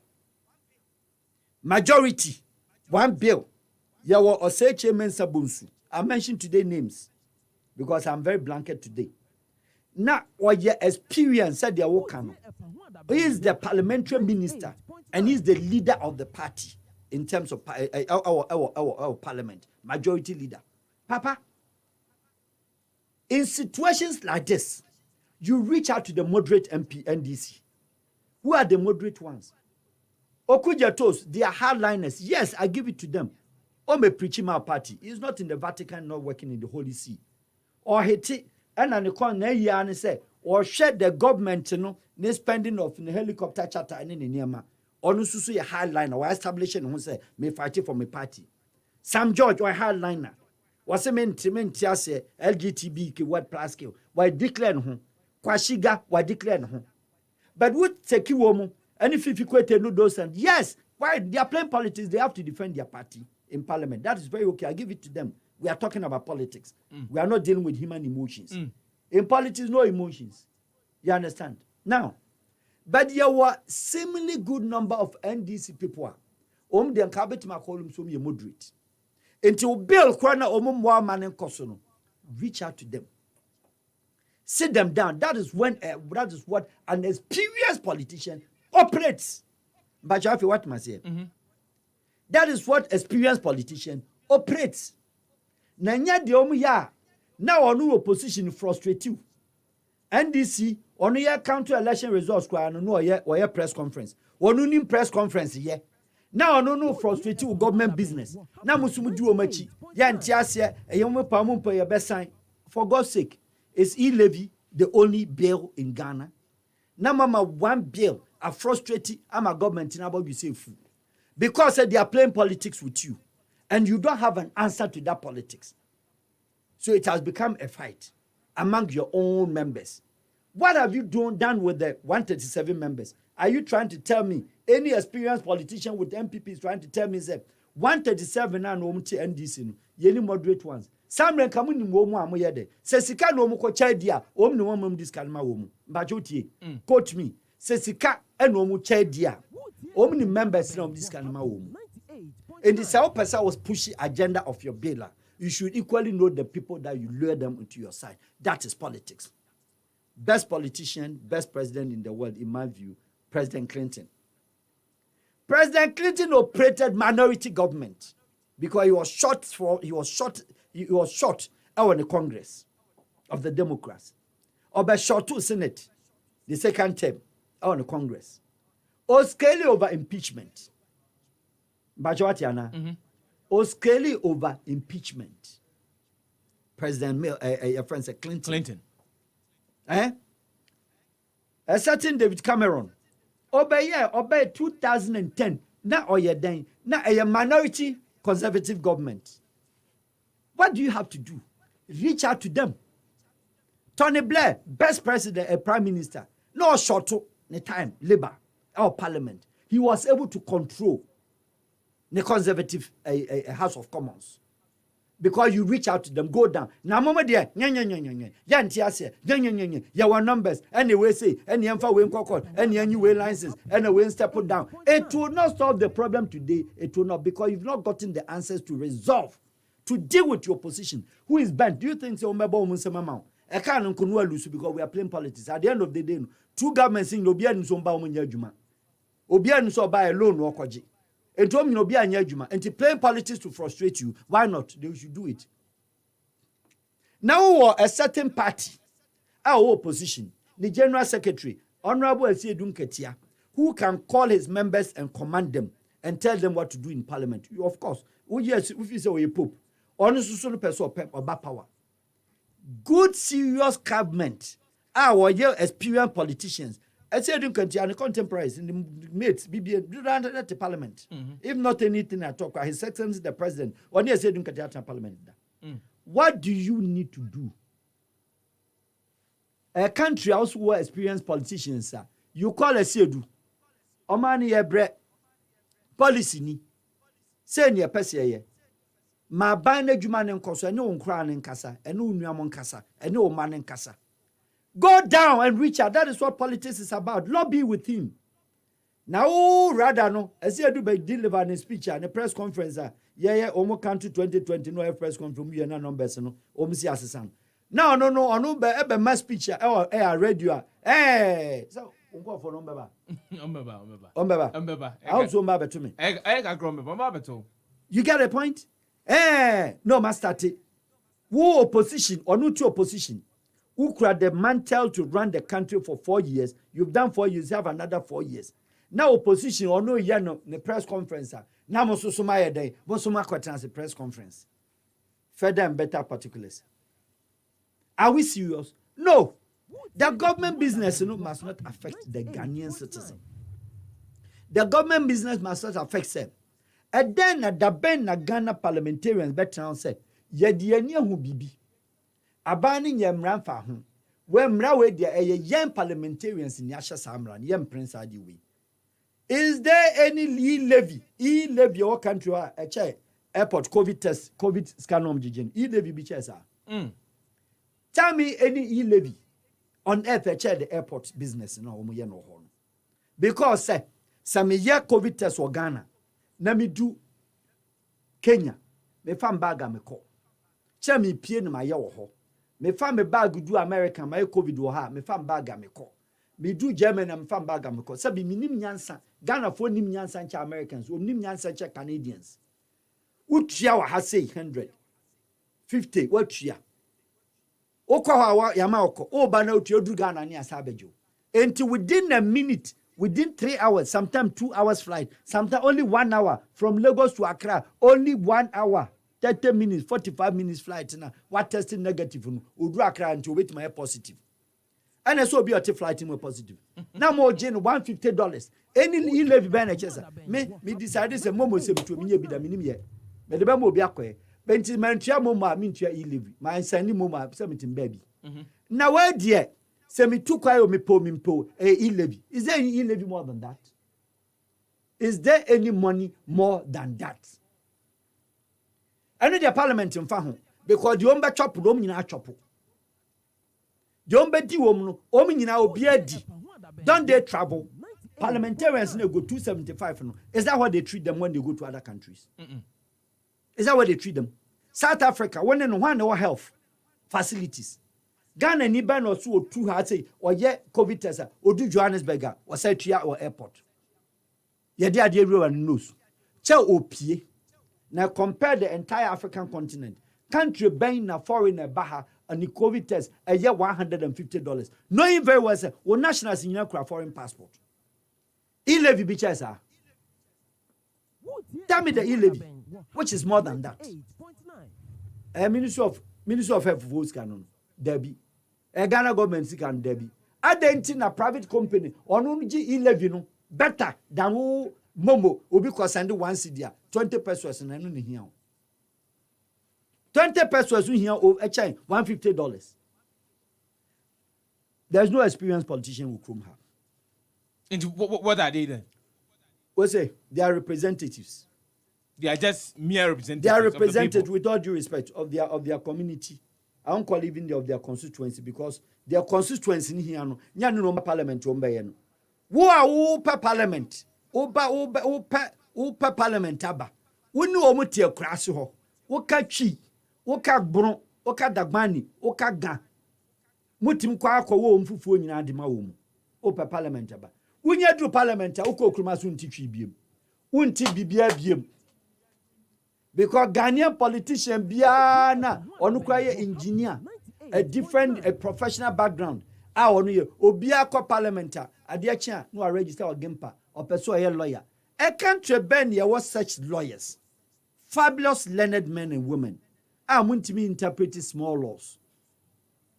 Majority. 1 bill. Yawa Oseche Mensa Bunsu. I mentioned today names because I'm very blanket today. Now, what your experience said they are working. He is the parliamentary minister and he's the leader of the party in terms of our parliament. Majority leader. Papa, in situations like this, you reach out to the moderate MP NDC. Who are the moderate ones? Okujatos, they are hardliners. Yes, I give it to them. Ome preaching my party. He's not in the Vatican, not working in the Holy See. Or Haiti, and an economy, and say, or share the government, the spending of the helicopter charter and in Niama. Or no susu a hardliner, or establishing who say, may fight for my party. Sam George, or hardliner. Was a mentia LGTB, what plus kill, why declare home. Kwashiga wa declare no. But what take you woman any fifiquete no those and yes, why they are playing politics, they have to defend their party in parliament. That is very okay. I give it to them. We are talking about politics. We are not dealing with human emotions. In politics, no emotions. You understand? Now, but there were seemingly good number of NDC people. The cabinet column so me moderate. Until Bill Kwana more man and Kosono. Reach out to them. Sit them down. That is when that is what an experienced politician operates. But you have to what must say. That is what experienced politician operates. Nanya de ya now on opposition frustrate you. NDC on your counter election results no or press conference. One press conference yeah. Now no frustrate you government business. Now musumu do omachi. Ya ntiasia eyomo pamumpo ya besan. For God's sake. Is e-levy the only bill in Ghana? Now, mama, 1 bill are frustrated. I'm a government in about you say food because they are playing politics with you, and you don't have an answer to that politics. So it has become a fight among your own members. What have you done with the 137 members? Are you trying to tell me any experienced politician with MPP is trying to tell me that 137 and NDC, any moderate ones? Samren kamu ni mwomu amoyede. Se sika no mu ko chadia, om ni wonmam diskalma womu. Mbajotie. Quote me. Se sika eno mu chadia. Om ni members na om diskalma womu. And the South person was pushing agenda of your bill. You should equally know the people that you lure them into your side. That is politics. Best politician, best president in the world, in my view, President Clinton. President Clinton operated minority government because he was shot out in the Congress. of the Democrats. Obe short to Senate, the second term, on the Congress. Or scaling over impeachment. Bajwatiana. Or scaling over impeachment. President Clinton. A certain David Cameron. Obey 2010. Now a minority conservative government. What do you have to do? Reach out to them. Tony Blair, best president, prime minister. No short the time, Labour, our parliament. He was able to control the conservative House of Commons. Because you reach out to them, go down. Now, mama dear, your numbers, anyway, say, any way court, any way license, any way step it down. It will not solve the problem today. It will not, because you've not gotten the answers to resolve, to deal with your position. Who is bent? Do you think so? I can't lose because we are playing politics. At the end of the day, two governments in Obian so ba juma. Obian so buy a loan or kwaji. And to me Obian juma. And to play politics to frustrate you, why not? They should do it. Now a certain party, our opposition, the General Secretary, Honorable Esiedun Ketia, who can call his members and command them and tell them what to do in Parliament. You, of course, yes, if you say a pope, honestly, person or bad power. Good, serious government, our experienced politicians. I said, you can tell the contemporaries in the mates, BBA, at the parliament. If not anything at all, His Excellency the President, when you said you can tell the parliament. What do you need to do? A country also where experienced politicians, sir. You call a Sedu, Omani Ebre, policy ni, say near Pessia. Ma bane juma nkoso ene onkra ne nkasa ene onuamon nkasa ene o man nkasa. Go down and reach out. That is what politics is about. Lobby with him. Now rather no as you do by deliver a speech and a press conference omo country 2020 no have press conference you na numbers no omsi asesan. Now no be mass speech radio so unko for number ombeba how so mba to me you get a point. No, master. Who opposition or no to opposition? Who had the mantle to run the country for 4 years? You've done 4 years, you have another 4 years. Now opposition or no yano the press conference. Now Mosumaya day, Mosuma Quatrans press conference. Further and better particulars. Are we serious? No. The government business must not affect the Ghanaian citizen. The government business must not affect them. And then at Daben na Ghana parliamentarians better say, Yediania who bibi. Abaning yamran fa hum. When mrawe dia young parliamentarians in Yasha Samran, yam Prince Adiwi. Is there any e-levy or country a chair airport COVID test, COVID scanom jigen, e-levy bichesa? Tell me any e-levy on earth a chair the airport business no omuye no hon. Because say, some year COVID test or Ghana. Na mi do Kenya me fa mbaga me ko che me pie na maye wo ho me fa me bag do America my COVID wo ha me fa mbaga me ko me do Germany na me fa mbaga me ko sabi minim nyansa Ghana fo nim nyansa ncha Americans o nim nyansa ncha Canadians utua wa ha say 100 50 watua okwa wa yama okọ o ba na utua du Ghana ni asa abejo enti within a minute. Within 3 hours, sometimes 2 hours flight, sometimes only 1 hour from Lagos to Accra, only 1 hour, 30 minutes, 45 minutes flight. Now, what testing negative? Udu Accra until wait my positive. And I saw be a flight more positive. Now more Jane $150. Any e-levy benefits. Me decided say momo se to me be the minimum yet. But the bamboo be a quay. Benty man tia moma mean to e-levy. My sending moma 17 baby. Now where dear? Say me too quiet me po e-levy. Is there any e-levy more than that? Is there any money more than that? I know the parliament in Fahon because the omba chop nyina chop. The omba di no nyina obi adi. Don't they travel? Parliamentarians go 275 no. Is that how they treat them when they go to other countries? Is that what they treat them? South Africa, one health facilities. Ghana ni ban or so 2 hard say or yet COVID test or do Johannesburg or say or airport. Ye dia everyone knows. Che opie. Now compare the entire African continent. Country buying na foreigner baha and the COVID test, a year $150. Knowing very well, say, well, nationals in your foreign passport. E-levy be sir. Tell me the e-levy, which is more than that. Ministry of Health votes canon, Debbie. A Ghana government can Debbie. Identity a private company on e-levy no better than who Momo will be concerned one city 20 pesos and then here. 20 pesos here or a chain $150. There's no experienced politician who come have. And what are they then? We say they are representatives. They are just mere representatives. They are represented with all due respect of their community. I don't call even of their constituency because their constituency in here no no parliament no. Who are who per parliament? Who per parliament aba. Who know omo tie krase ho. Who ka twi, who ka bron, who ka dagbani, who ka ga. Mutim kwa akọ wo mfufuo nyina de ma wo mu. Who per parliament aba. Unya do parliament a uko kruma so nti twi biem. Unti bibia biem. Because Ghanaian politician biana onukwa ye engineer, a professional background. Onu ye obia ko parliament ade akya no register or gempa or person ye lawyer. A country ben ye was such lawyers. Fabulous learned men and women. Muntimi interpret small laws.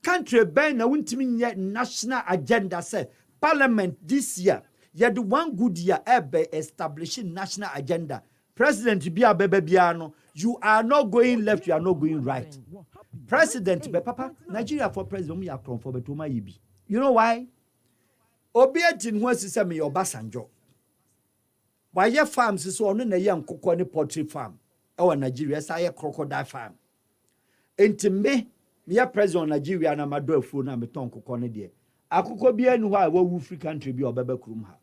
Country ben na wuntimi ye national agenda say Parliament this year, you had one good year establishing national agenda. President Bia Bebebiano, you are not going left, you are not going right. President Papa, Nigeria for president, we are for Betuma Yibi. You know why? Obiatin was to say me your Basanjo. Why your farms is on a young cocoa poultry farm. Our Nigeria, say a crocodile farm. And to me president Nigeria and my door phone and beton cocoa dear. Akoko bia nu ha wo free country bi obebe krum ha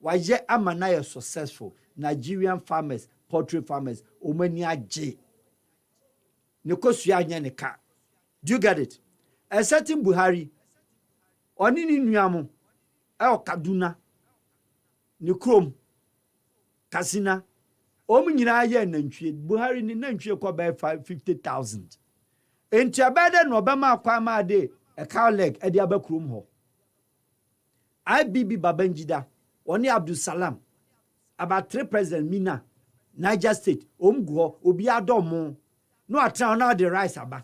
wa ye amana successful Nigerian farmers, poultry farmers omani age ne kosua anya ne ka. Do you get it? A certain Buhari oni ni nuamo Kaduna ne krom Kasina omu nyina ye nantwie Buhari ni nantwie ko by 50,000 enti abede no obema akwa ma de a cow leg edi abakrum ho IBB Babangida oni Abdul Salam about 3 president Mina Niger State omguo obi adomo no atra na the rice aba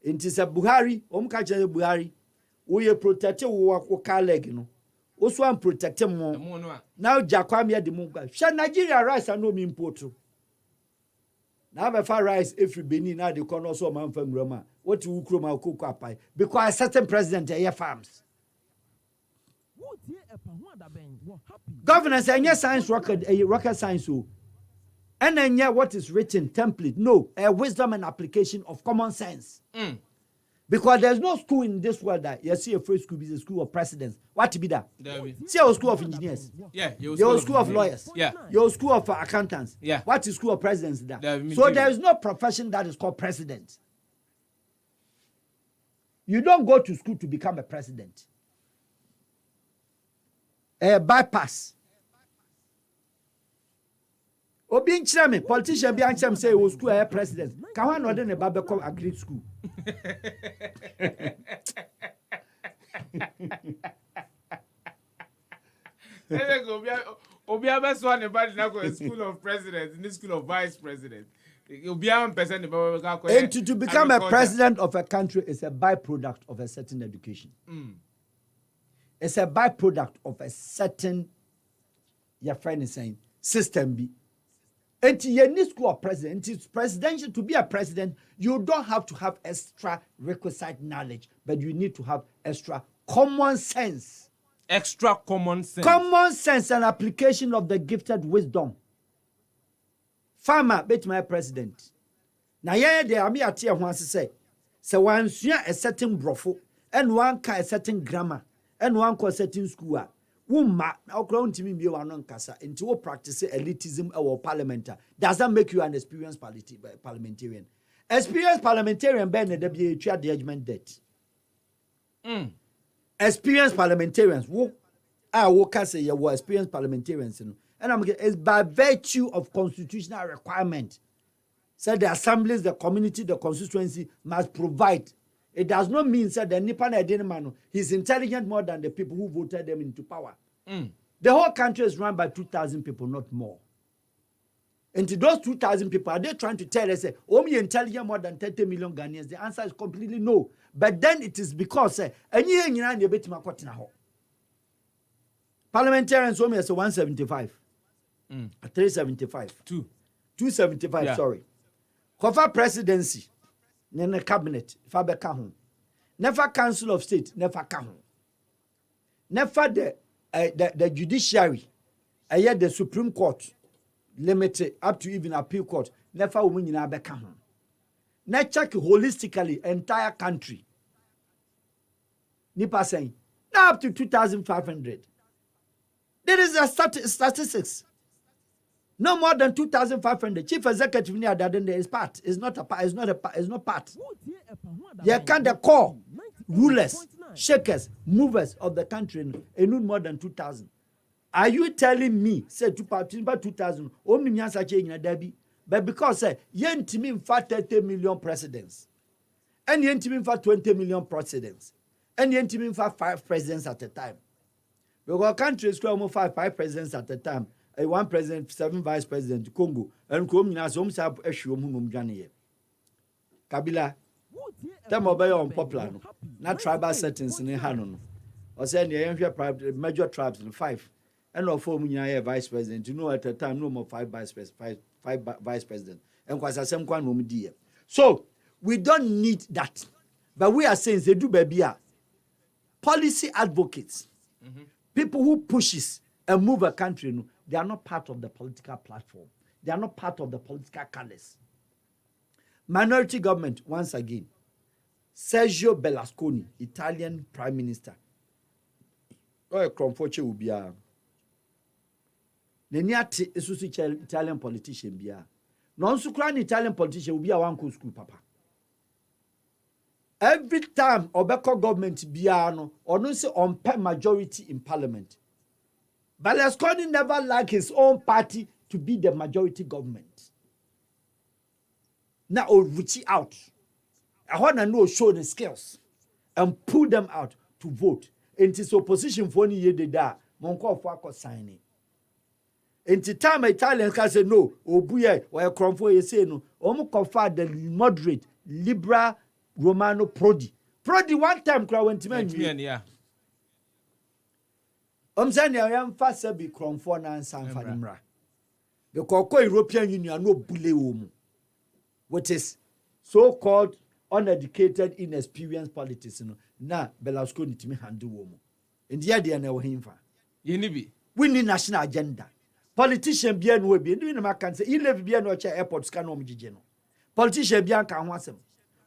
enti se Buhari ka je Buhari wo ye protect wo cow leg no wo so am protect mo now jakwam ye de mo gba hwe Nigeria rice no mi import na be fa rice every Benin na de kono so man fa ngurama what you kroma okoko apai because a certain president here farms governance and science rocket science and then what is written template no a wisdom and application of common sense because there's no school in this world that you see a first school is a school of presidents what to be that see a school of engineers your school of lawyers your school of accountants what is school of presidents that so there is no profession that is called president. You don't go to school to become a president. A bypass. Obi nchirame politician bi ancham say wo school a president. Ka wan no de ne ba be come agri school. Obi abeso an ba na go school of president, in the school of vice president. And to become a president of a country is a byproduct of a certain education. It's a byproduct of a certain, your friend is saying, system B. And to your school of president, it's presidential to be a president, you don't have to have extra requisite knowledge, but you need to have extra common sense. Extra common sense. Common sense and application of the gifted wisdom. Farmer bet my president. Na ye de ami ate ho ase say one sua a certain brofo and one ka a certain grammar and one ko certain school a wumma na okra untimi bie wa no nkasa nti wo practice elitism our parliament does that make you an experienced parliamentarian? Experienced parliamentarian ben na da bie twa the judgment debt. Experienced parliamentarians wo ka say you were experienced parliamentarians no. And it's by virtue of constitutional requirement. So the assemblies, the community, the constituency must provide It does not mean that the Nipan Edinman he's intelligent more than the people who voted them into power. The whole country is run by 2,000 people, not more. And to those 2,000 people, are they trying to tell us, only intelligent more than 30 million Ghanaians? The answer is completely no. But then it is because parliamentarians only as 175, 375, 275. Yeah. Sorry. Cover presidency, never cabinet, faber kahun, never council of state, never kahun, never the judiciary, yet the Supreme Court. Limited up to even appeal court. Never women in Abekahon. Now check holistically entire country. Nipa saying now up to 2,500. There is a statistics. No more than 2,500. Chief executive near Daben is part. Is not a part. Is not a part. Is not part. You can't the core rulers, shakers, movers of the country. No more than 2,000. Are you telling me, say, 2,000, only me answer change in Debbie? But because, say, yen to me for 30 million presidents, and yen to me for 20 million presidents, and yen to me for 5 presidents at a time. Because countries almost 5 presidents at a time, 1 president, 7 vice presidents, Congo, and Communas, homes have a show Mumjani. Kabila, them obey on popular, not tribal settings in Hanon, or send the major tribes in 5. And no 4 vice president. You know, at a time, no more 5 vice presidents. And was a same one dear. So we don't need that. But we are saying they do baby. Policy advocates, people who pushes and move a country, they are not part of the political platform. They are not part of the political colors. Minority government, once again. Sergio Berlusconi, Italian Prime Minister. Oh, Cromfoche will be a Neniati is Italian politician bia. Non-Sucran Italian politician will be a one school papa. Every time Obeko government biano or no say on majority in parliament. Berlusconi never liked his own party to be the majority government. Now reach out. I want to know show the skills and pull them out to vote. Into his opposition for any year they die. Monko for signing. In the time Italians can say no, Obuye or Cromfo you say no, confer the moderate liberal Romano Prodi. Prodi one time crowd went to me. Yeah. Saying I am fast be Cromfo na San Fanimra. The Coco European Union no bule which is so-called uneducated, inexperienced politicians. Na Berlusconi to me handle woman. In the idea na him fa. We need national agenda. Politician bien we be doing na can say he live bien no chair airport scan no mjije no. Politician bien kan ho asem.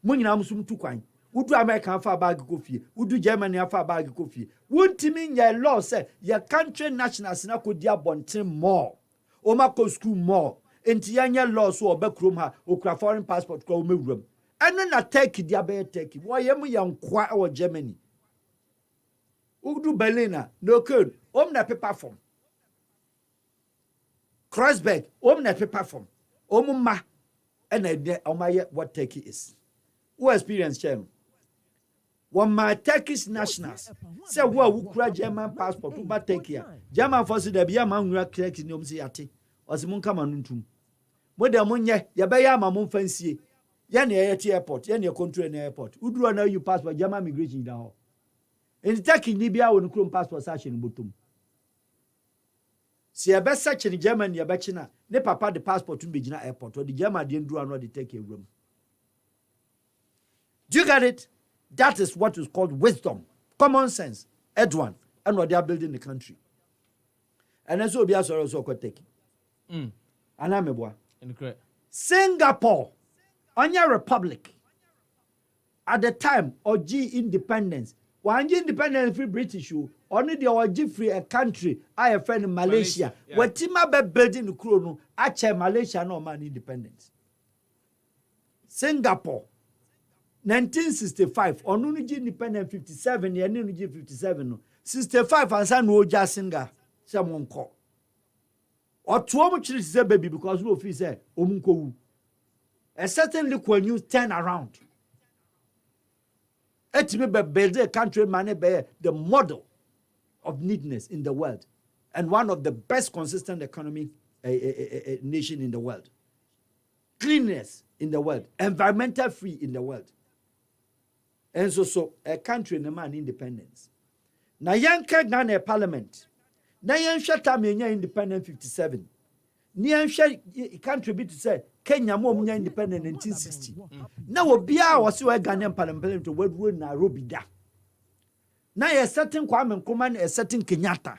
Mo nyina musum tu kwan. Udu America fa bag go fie, udu Germany fa bag go fie. Wontimi nya law say your country nationals na ko dia bonten more. O ma ko school more. Enti nya law so obakrom ha, okra foreign passport ko mewuram. Eno na Turkey dia be Turkey. Wo yem yankwa e Germany. Udu Berlin no code. Na paper form. Kreuzberg, na paper form. Ma, and I what Turkey is. Who experience Chen? One my Turkish nationals say, well, who cry German passport, who but take here. German for the Biaman correct in Yomsiati, or Simon Kamanuntum. What the Munya, Yabaya Mamon fancy, Yanni airport, Yanni country in airport. Who do I know you passport German immigration down? In Turkey, Libya, when Chrome passport search in Butum. See a best search in Germany, a bachelor, ne papa the passport to Bijina airport, or the German didn't do another take a room. Do you get it? That is what is called wisdom, common sense, Edwan, and what they are building the country. And that's what we are also taking. And I'm a boy. Singapore, on your republic, at the time of independence, one independent free British, only the OG free a country, I have friend in Malaysia. What Timber building the crew, I chair Malaysia no man independence. Singapore, 1965, on Uniji independent 57, and Uniji 57, 65 and San Roja Singer, someone call. Or 2 much is a baby because no fee say, Omunko. A certain look when you turn around. Etime build a country man be the model of neatness in the world and one of the best consistent economic nation in the world. Cleanness in the world, environmental free in the world. And so a country in the man independence. Na yanka Ghana parliament. Na yansha time independent 57. Ni yansha country be to say Kenya mo independent 1960. Na obia was your Ghanaian parliament to word Nairobi da. Na a certain Kwame Nkrumah a certain Kenyatta.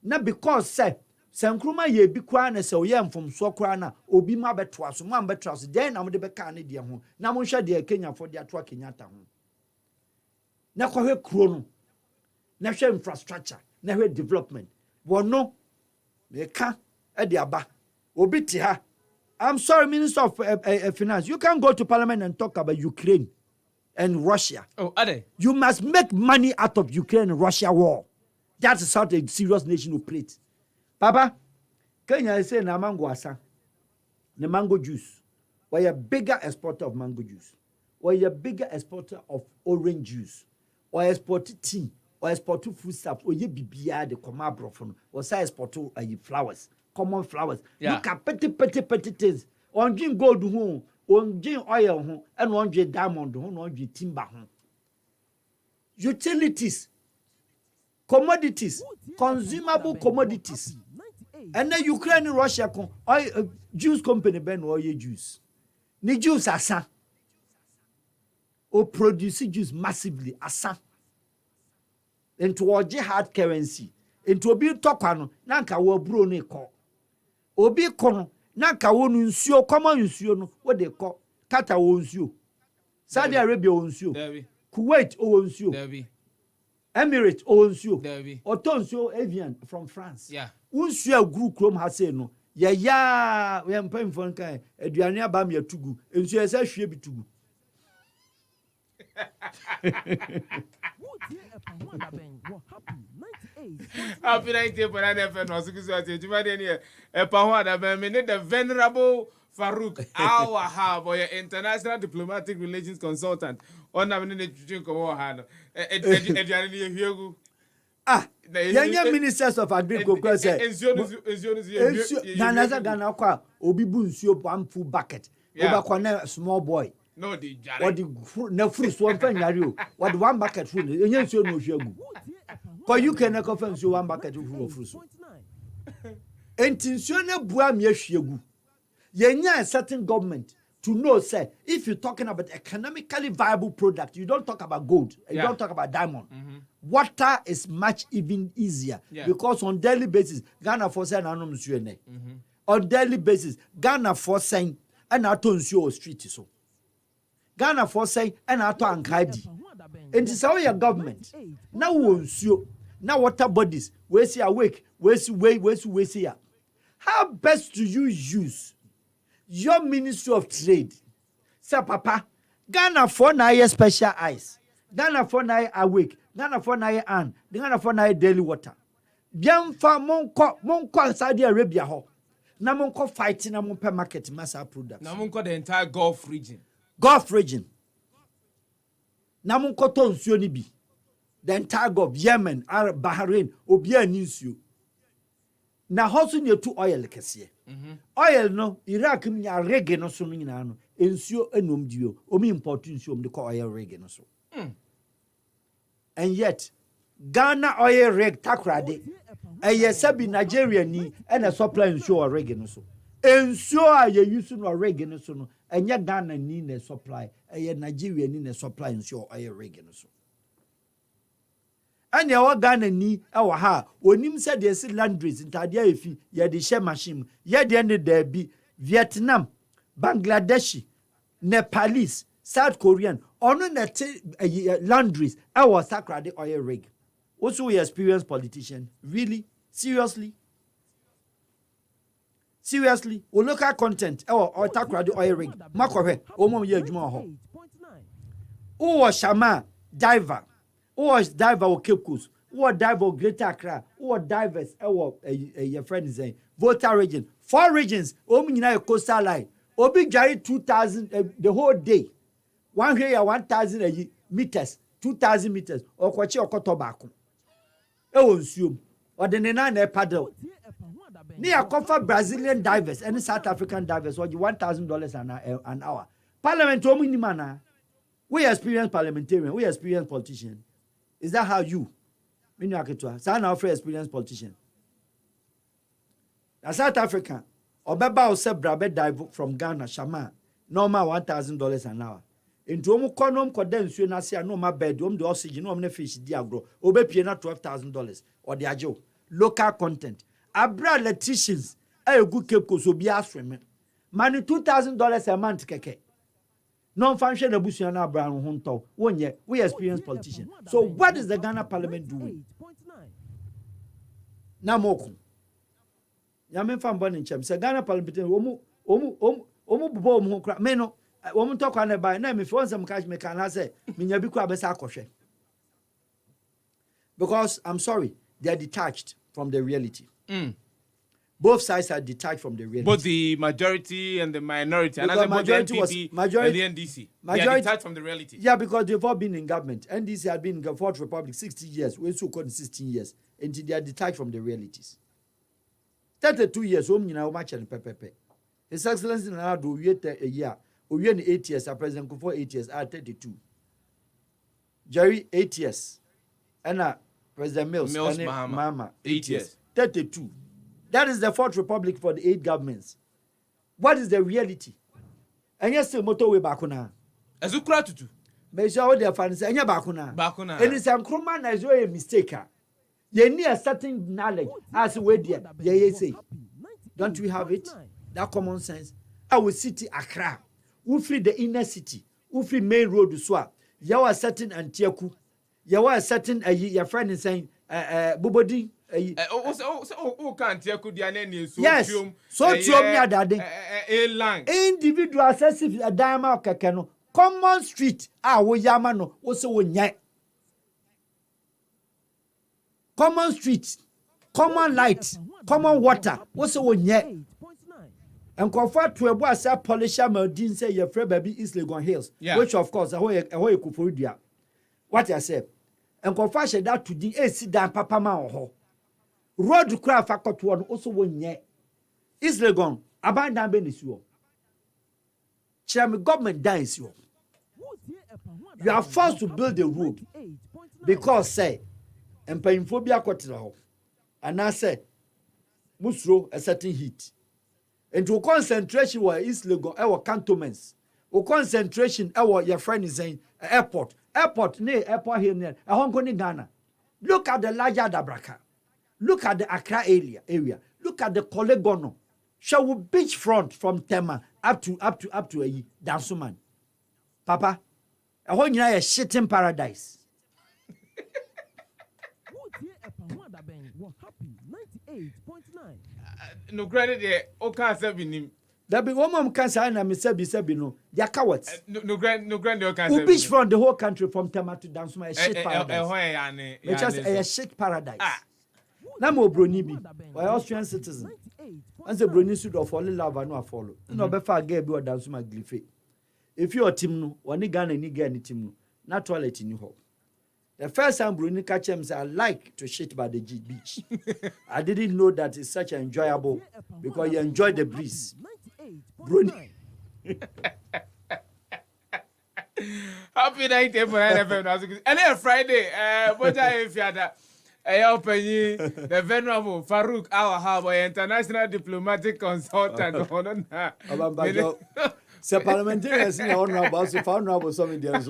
Na because say Nkrumah ye bi kwa na say oyem from so kwa na obi ma betwa so man betwa so den na mo de beka ne de ho na mo hwe de Kenya for de atwa Kenyatta ho. Na kwa hwe kro no na hwe infrastructure na hwe development wono me ka e de aba obi ti ha. I'm sorry, Minister of Finance, you can't go to Parliament and talk about Ukraine and Russia. Oh, are they? You must make money out of Ukraine and Russia war. That is how a serious nation operates. Papa, Kenya is saying na mango asa, the mango juice. We're a bigger exporter of mango juice. We're a bigger exporter of orange juice. Or export tea. Or export food stuff. Or ye bibia the comabro from. Or say export flowers. Common flowers. Yeah. Look at petty things. On gin gold home. On gin oil home. And on gin diamond home. On gin timber home. Utilities. Commodities. Consumable commodities. And then Ukraine and Russia oil juice company ben oil juice. Ni juice asa. Or produce juice massively asa. Into oje hard currency. Into obi tokano nanka wo bro ne ko. Obi kono nanka wo nsuo common nsuo no what they call kata wo nsuo. Saudi Arabia wo nsuo. Kuwait wo nsuo. Emirates wo nsuo. Oto nsuo avian from France. Yeah. Nsuo agru krom ha say no. Ya we mpem fon kan aduane aba me atugu. Nsuo esa hwie bitugu. Happy 90.9 FM. No sukusu juma de ne e pa ho Daben me the venerable Farouk Al-Wahab, or international diplomatic relations consultant. On na me ne twetwe komo ha no. Eduane ne hiegu. Yanya ministers of agriculture say ensure Ghana kwa obi bu nsuo 1 full bucket. Oba kwa na small boy. No, the jare. What the na fruits one fan yari. What 1 bucket full. Enye nsuo no hwegu. Ko you can na conference nsuo 1 bucket full of fruits. Enti nsuo na bua me ahwegu. Yenya a certain government to know say if you're talking about economically viable product, you don't talk about gold, you don't talk about diamond. Water is much even easier because on daily basis Ghana for saying anom nsuo ne. On daily basis Ghana for saying and ato nsuo street so. Ghana for saying and ato ankadi. And it's how your government now nsuo now water bodies we see awake we see how best do you use your Ministry of Trade? Say, Papa, Ghana for na special eyes. Ghana for na awake. Ghana for na an. Ghana for na daily water. Bianfa monko Saudi Arabia ho. Na monko fighting na monpe market massa product. Na monko the entire Gulf region. Na monko to nsuo ni bi. The entire Gulf, Yemen, Arab, Bahrain, obia ni nsuo. Na hosu ne tu oil kese. Oil no Iraq nya reggae no so nyina no ensuo enom dio omi import nsuo de call oil reggae no so. And yet Ghana oil reg takrade sabi Nigeria ni and a supply nsuo reggae no so. Ensuo a ye use no reggae no so no enya Ghana ni na supply Nigeria ni na supply nsuo oil reggae no so. Anya wa Ghana ni ewa ha onim se de se landries ntade afi ye de share machine ye de ne da bi Vietnam, Bangladeshi, Nepalese, South Korean ono na landries ewa sakrade oil rig. Also we experienced politician really seriously o local content ewa o sakrade oil rig makohwe o mom ye adwuma ho o shama diver or diver or Cape Coast, or diver or Greater Accra, or divers, or your friend is saying, Volta region, 4 regions, Omina coastal line, Obi Jari 2,000 the whole day. 1 here, 1,000 a year, meters, 2,000 meters, or kwachi okotobako. Nsuom. Or the nena paddle. Near cover Brazilian divers and South African divers, or $1,000 an hour. Parliament, we experienced parliamentarian, we experienced politician. Is that how you? Sign our free experienced politician. A South African, or Baba or Sebrabe dive from Ghana, Shama, normal $1,000 an hour. Into Omukonom condensed you and no my bed, the oxygen, no fish, diagro, obey piana $12,000 or the ajo. Local content. Abra electricians, a good cape so be swimming. Money $2,000 a month, keke. Non-function Busiana Brown Honto. 1 year, we experience politicians. So what is the Ghana Parliament doing? Namoku. Yamen fan burning champ. Say Ghana Parliament. Meno. Woman talk on about name. If once some cash me can I say, Minyabiku Abesa Koshe. Because I'm sorry, they are detached from the reality. Both sides are detached from the reality. Both the majority and the minority. Because and majority both was the NPP majority, and the NDC. They are detached from the reality. Yeah, because they've all been in government. NDC had been in the Fourth Republic 60 years. We so called 16 years. And they are detached from the realities. 32 years, home you know much and pepe. His Excellency now do a year. We 8 years. President Kufo 8 years. 32. Jerry 8 years. And President Mills Mahama 8 years. 32. That is the Fourth Republic for the 8 governments. What is the reality? And yes, the motorway bakuna. As you cry to do. Make sure they are fans and your bakuna. Bakuna. And it's a crewman as a mistake. You need a certain knowledge as we did. Yeah, say. Don't we have it? That common sense. Our city Accra. We free the inner city. We free main road to swap. You are certain Antioku. You are certain your friend is saying Bobodi. Can't you could yes, so line individual excessive a diamond kakeno common street wo yamano also wonye common street common light common water also wonye and comfort to a boy say polisher Maldin say your friend baby is Legon Hills, which of course ahoy kufuria what I say and comfort that to the AC dan papa ma ho road craft fakotwo also wonye is Legon abandon benisuo chairman government dance you are forced to build a road because say empayinphobia kwotira ho and I say musro a certain heat and to concentration were is Legon our cantonments o concentration our your friend is saying airport near airport here near Hong Kong Ghana. Look at the larger Dabraka. Look at the Accra area. Look at the Kolegono. Shall beachfront from Tema up to a Dansuman. Papa, I want you a shitting paradise. No credit there. Okay, 7. There be woman cancer and I say no. They are cowards. No grand. Who beachfront the whole country from Tema to Dansuman a shit paradise. Which is a shit paradise. Namo Bronibi, by Austrian citizen. Once the Bruni suit of only love and no follow. No better gay or dance my glyph. If you are Timno, one Nigan and Nigan Timno, not toilet in you hope. The first time Bruni catch him, I like to shit by the beach. I didn't know that it's such an enjoyable because you enjoy the breeze. Bruni. Happy night, everyone. And then Friday, what if you had the venerable Farouk Al-Wahab, international diplomatic consultant. The parliamentary is honorable, so honorable some Indians.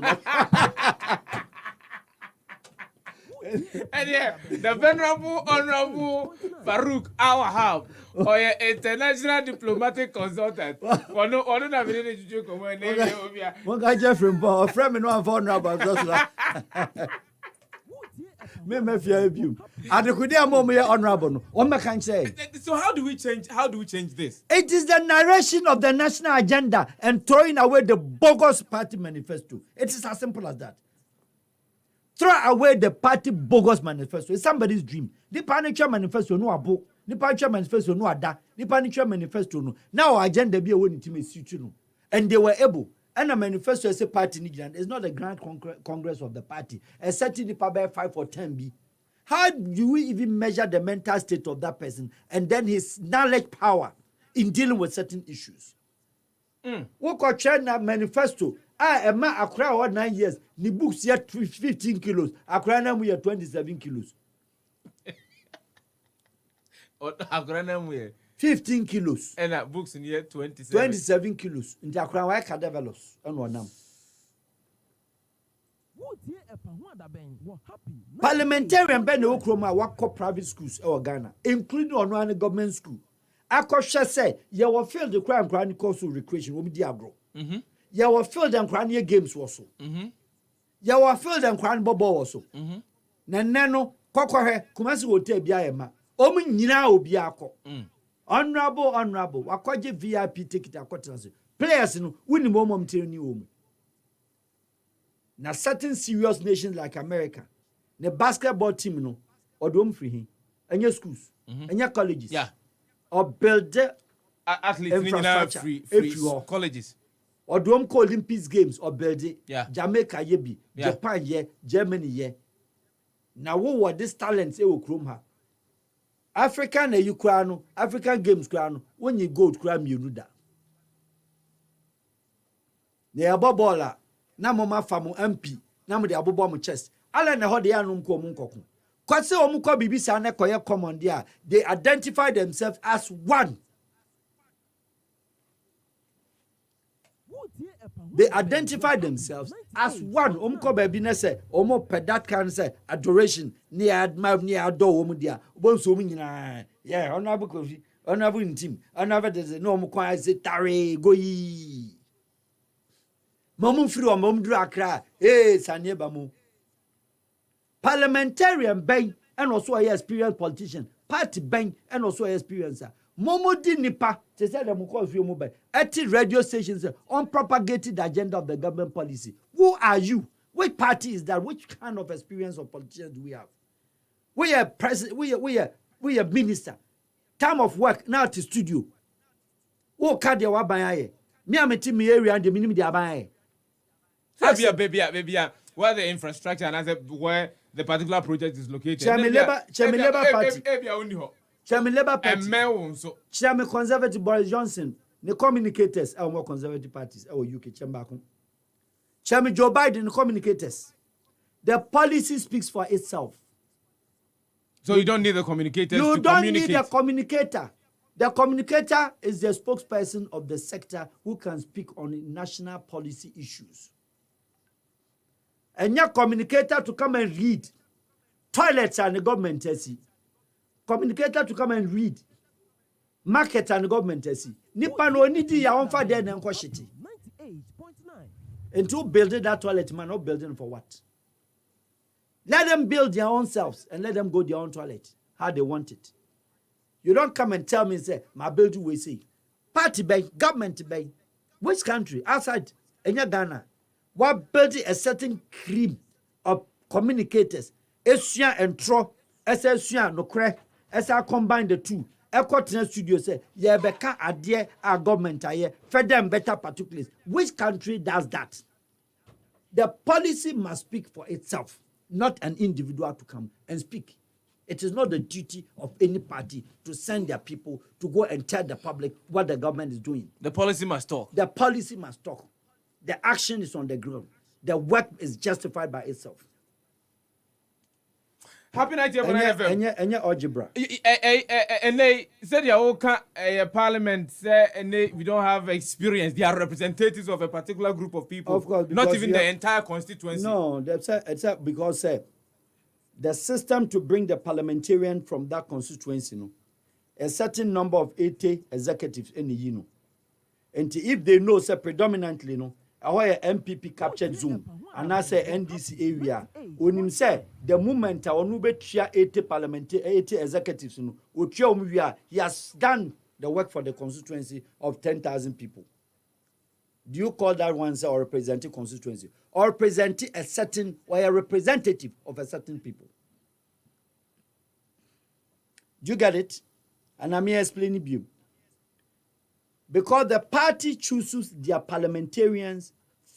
And yeah, the venerable honorable Farouk Al-Wahab, or international diplomatic consultant. Or no, have any joke on my name. One guy Jeffrey, a friend, and one honorable. Me fear you. And the Kudia Momo honorable. What can say? So how do we change this? It is the narration of the national agenda and throwing away the bogus party manifesto. It is as simple as that. Throw away the party bogus manifesto. It's somebody's dream. The Parliamentary manifesto no abo. The Parliamentary manifesto no ada. The Parliamentary manifesto no. Now agenda be a winning team is you. And they were able. And a manifesto as a party Nigerian is not a grand congress of the party. A certain by 5 or 10 B. How do we even measure the mental state of that person and then his knowledge power in dealing with certain issues? What could China manifesto? A man Accra or 9 years, the books yet 15 kilos. Accra now we are 27 kilos. Accra we 15 kilos. And books in year 27 kilos. In the Accra, why cadavelos? And one now. Parliamentarian Ben Okroma wako private schools or Ghana, including on government school. Akosha say, you will feel the crime chronic course recreation will be diagro. You will feel them chronic games also. You will feel them chronic bobo also. Nanano, Cocohe, Kumasi will take Biama. Omi Nina Obiako. Honorable, Wakoje VIP ticket acquaintance. Players in winning moment till new. Now, certain serious nations like America, the basketball team, no, or don't free him, and your schools, and your colleges, or build athletes infrastructure, free colleges, or don't call Olympics games, or build it, Jamaica, yebi, Japan, Germany, Now, what were these talents? They will chrome her. African, Ukraine, African games, crown, when you go to cram, you do that. They are baller. Na mama famu MP na mo de abobo mo chest ala na ho de anum ko mo nkoko kwase o mo kwa bibisa na koye common dia they identify themselves as one. They identify themselves as one. Omko baby na say omo pe that can say adoration ni admire ni adore omo dia obonso omo nyina yeah honorable Kofi honorable team honorable de no omo kwa say tare goyi Mamu free or mum drakra, Sanye Bamu. Parliamentarian bank and also a experienced politician, party bank and also a experiencer. Momo di nipa, they said the Mukos mobile, at radio stations on propagated the agenda of the government policy. Who are you? Which party is that? Which kind of experience of politicians do we have? We are president, we are minister. Time of work, now to studio. Oh, Kadia Wabaye. Me am a team area and the minimum de Abaye. Baby, where the infrastructure and where the particular project is located. Chairman Labour Party. Chairman Labour Party. Chairman Conservative Boris Johnson. The communicators are more conservative parties. Our UK Chamber. Chairman Joe Biden. The communicators. The policy speaks for itself. So you don't need the communicators. You don't need a communicator. The communicator is the spokesperson of the sector who can speak on national policy issues. And your communicator to come and read toilets and the government see. Communicator to come and read market and the government see. Nipa no nidi ya onfa there na nkwashiti. And to build that toilet man, not building for what? Let them build their own selves and let them go their own toilet how they want it. You don't come and tell me, say, my building will say, party bank, government bank, which country, outside, in Ghana, what building a certain cream of communicators, Esia and Tro, Esia no crack, as I combine the two, Equatorial Studio say, yeah, beka adie our government aye, for them better particulars. Which country does that? The policy must speak for itself, not an individual to come and speak. It is not the duty of any party to send their people to go and tell the public what the government is doing. The policy must talk. The policy must talk. The action is on the ground. The work is justified by itself. Happy night, and your algebra. And they said, "Yeah, Parliament and we don't have experience. They are representatives of a particular group of people. Of course, not even the entire constituency." No, it's because the system to bring the parliamentarian from that constituency, a certain number of 80 executives in the year. And if they know, say predominantly, our MPP captured zone, and I say NDC area, when him say the moment I want to 80 parliamentary, 80 executives, he has done the work for the constituency of 10,000 people. Do you call that one say or representing constituency or representing a certain or a representative of a certain people? Do you get it? And I'm here explaining you. Because the party chooses their parliamentarians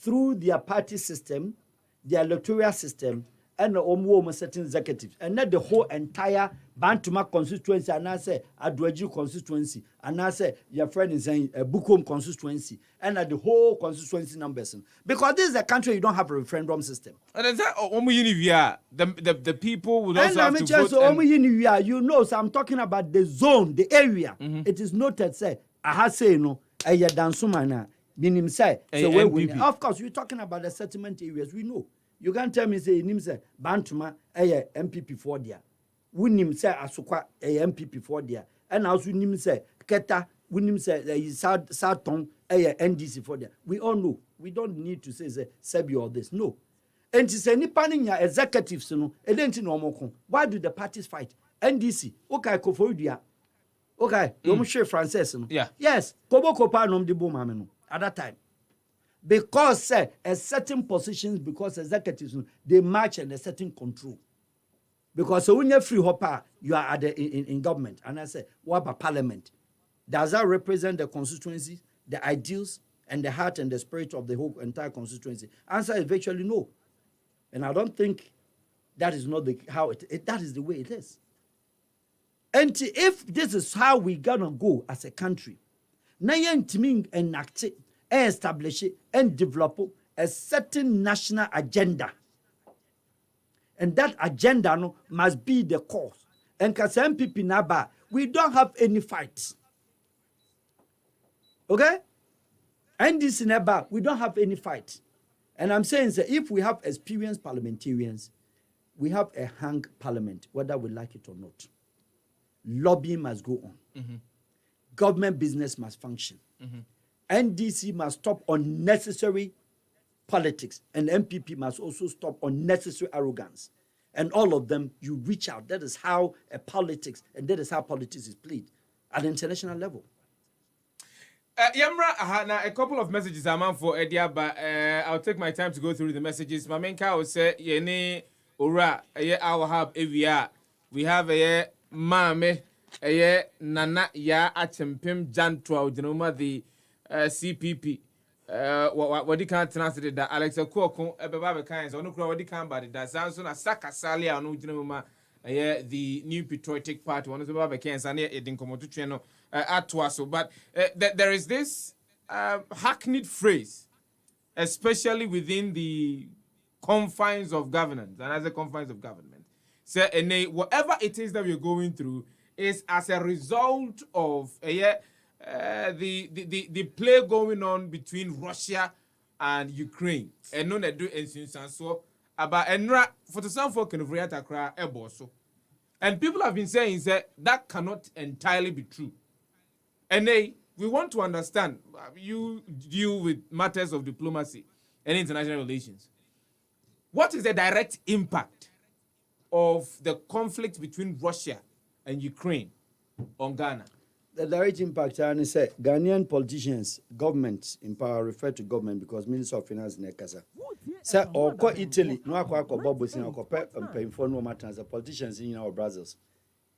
through their party system, their electoral system, and the certain executives, and not the whole entire Bantuma constituency, and I say Adwaji constituency, and I say your friend is saying a Bukom constituency, and the whole constituency numbers. Because this is a country you don't have a referendum system. And is that the people would also have to vote. So you know, so I'm talking about the zone, the area. It is noted, say, I have say no, a dansumana, meaning say, so where we, of course, we're talking about the settlement areas, we know. You can't tell me say him say Bantuma MPP for there. We him say Asukwa MPP for there. And also him say Keta, we him say Sarton NDC for there. We all know. We don't need to say Sebi or this. No. And to say any panning ya executives no, why do the parties fight? NDC, okay, Kofodia. Okay, you share Frances. Yeah. Yes, Kobo Kopa nom de Bomameno at that time. Because a certain positions, because executives, they march and a certain control. Because when you're free hopper, you are at in government. And I say, what about parliament? Does that represent the constituency, the ideals, and the heart and the spirit of the whole entire constituency? Answer is virtually no. And I don't think that is not how that is the way it is. And if this is how we're gonna go as a country, now you're enact it, establish it, and develop a certain national agenda. And that agenda no, must be the cause. And because MPP Naba, we don't have any fights. Okay? And this Naba, we don't have any fight. And I'm saying that if we have experienced parliamentarians, we have a hung parliament, whether we like it or not. Lobbying must go on. Government business must function. NDC must stop unnecessary politics, and MPP must also stop unnecessary arrogance. And all of them, you reach out. That is how politics, and that is how politics is played at the international level. Yamra, now a couple of messages I'm on for Edia, but I'll take my time to go through the messages. Mamenka will say, Yene, Ura, Al-Wahab, Evia. We have a Mame, a Nana, Ya, Achempim, Jantua, Genoma, the CPP. What you can't translate that Alex Okoko, Ebaba kinds, or no crowd can, but that's Sanson, a Saka Salia, no Genoma, the new patriotic party, one of the Baba Kans, and it didn't come to channel at Twasso. But there is this hackneyed phrase, especially within the confines of governance and as the confines of government. So, whatever it is that we're going through is as a result of the play going on between Russia and Ukraine. And no do so about enra for the some folk in Vriata eboso. And people have been saying that cannot entirely be true. And we want to understand, you deal with matters of diplomacy and international relations. What is the direct impact of the conflict between Russia and Ukraine on Ghana? The direct impact, I say, Ghanaian politicians, government in power, refer to government because Minister of Finance in Ekasa. Say, or Italy, no Bobos in our no matters, the politicians in our brothers.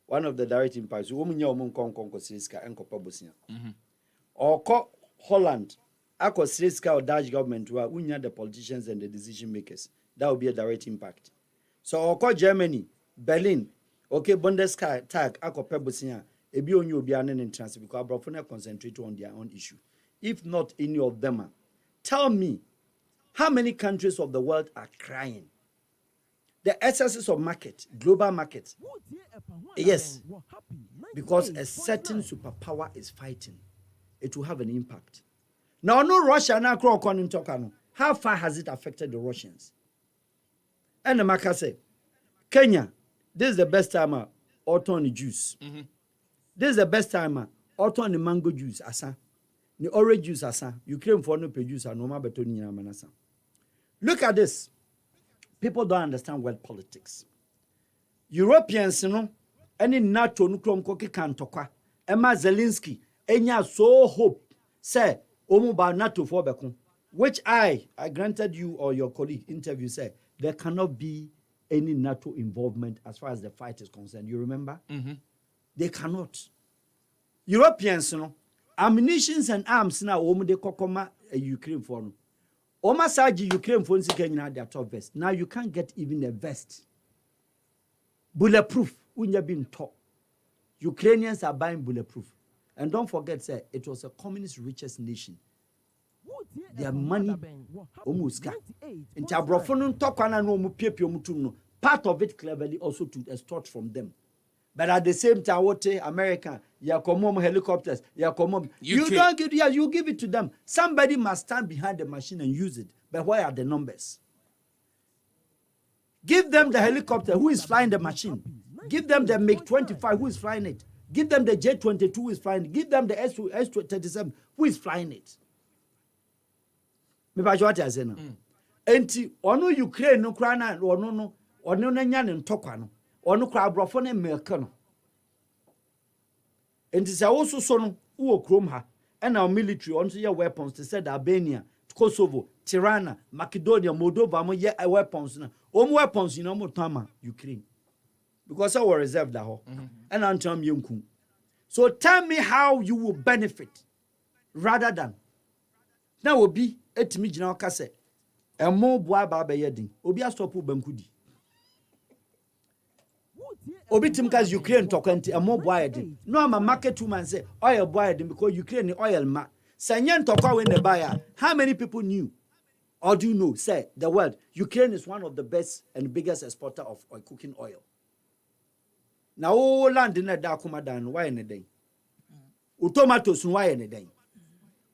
One of the direct impacts, women young Sriska and Copabosia. Or Holland, Ako Sriska or Dutch government, where we the politicians and the decision makers. That would be a direct impact. So, or Germany, Berlin, okay, Bundestag, Ako Pebosia. Ebi only obi anen in transit because Abrafona concentrate on their own issue. If not any of them, tell me how many countries of the world are crying? The excesses of market, global market. Yes, because a certain superpower is fighting. It will have an impact. Now, no Russia now talk. How far has it affected the Russians? And the Maka say, Kenya, this is the best time autumn juice. This is the best time. Autumn the mango juice, asa. The orange juice, asa. Ukraine for no producer, no more betoni manasa. Look at this. People don't understand world politics. Europeans, you know, any NATO nuclear koki kan tokwa. Emma Zelensky, enya so hope. Say, omuba NATO for bekun. Which I granted you or your colleague interview say, there cannot be any NATO involvement as far as the fight is concerned. You remember? They cannot. Europeans, you know, ammunitions and arms now, they kokoma Ukraine for no. Omasaji Ukraine for Kenya their top vest. Now you can't get even a vest. Bulletproof. When you're being taught. Ukrainians are buying bulletproof. And don't forget, sir, it was a communist richest nation. Their money almost got. And part of it cleverly also to extort from them. But at the same time, what American, you come helicopters, you come you don't give, you give it to them. Somebody must stand behind the machine and use it. But where are the numbers? Give them the helicopter who is flying the machine. Give them the MiG-25 who is flying it. Give them the J-22 who is flying it. Give them the S-37 who is flying it. Maybe what I say now. Enti ono Ukraine no kra na ono no nya ne ntokwa no. Ono kra abrofo ne America no. Enti se wo so no wo krom ha. E na military on so ye weapons to said Albania, Kosovo, Tirana, Macedonia, Moldova mo ye weapons na. Omo weapons you know mo tama Ukraine. Because I will reserve that ho. And Antom Yunku. So tell me how you will benefit rather than now will be etimi gina kase. E mo boa ba be yedin. Obi astopu bankudi. Obi timkas Ukraine tokwanti e mo boa yedin. No am a market woman say oil boa yedin because Ukraine oil ma. Sanyen tokwa when they buy. How many people knew? Or do you know? Say the world. Ukraine is one of the best and biggest exporter of cooking oil. Now, all land in the Dakumadan, why in a day? Tomatoes, why in a day?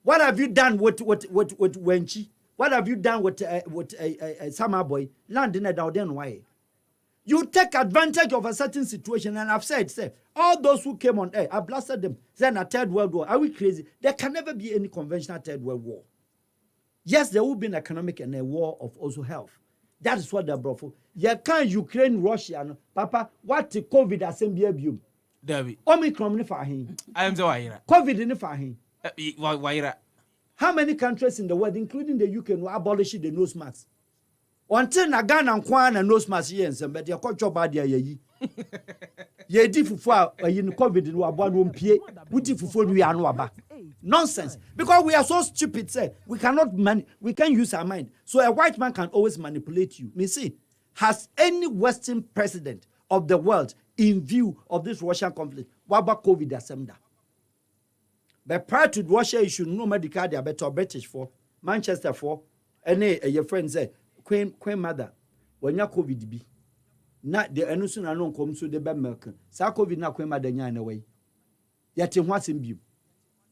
What have you done with Wenchi? What have you done with a summer boy? Land in a Dowden, why? You take advantage of a certain situation, and I've said, say, all those who came on air, I blasted them. Then a third world war. Are we crazy? There can never be any conventional third world war. Yes, there will be an economic and a war of also health. That is what they brought for. You can't Ukraine, Russia, no? Papa, what the COVID has been abused? David. Omicron ni fahin. I am the wire. COVID ni fahin. Wire. How many countries in the world, including the UK, will abolish the nose mask? Until Nagana and Kwan and nose mask here, but you're quite bad here. Ye di fufu in COVID in one room pie. Wuti fufu we are no aba. Nonsense. Because we are so stupid, say we can't use our mind. So a white man can always manipulate you. Me see, has any Western president of the world in view of this Russian conflict, what about COVID assembly? But prior to Russia issue, no medical they are better British for Manchester for any your friend say Queen mother when you COVID be. Not the enusun anon come so the American. Sa COVID na Queen mother nya away. Yet in what's in view.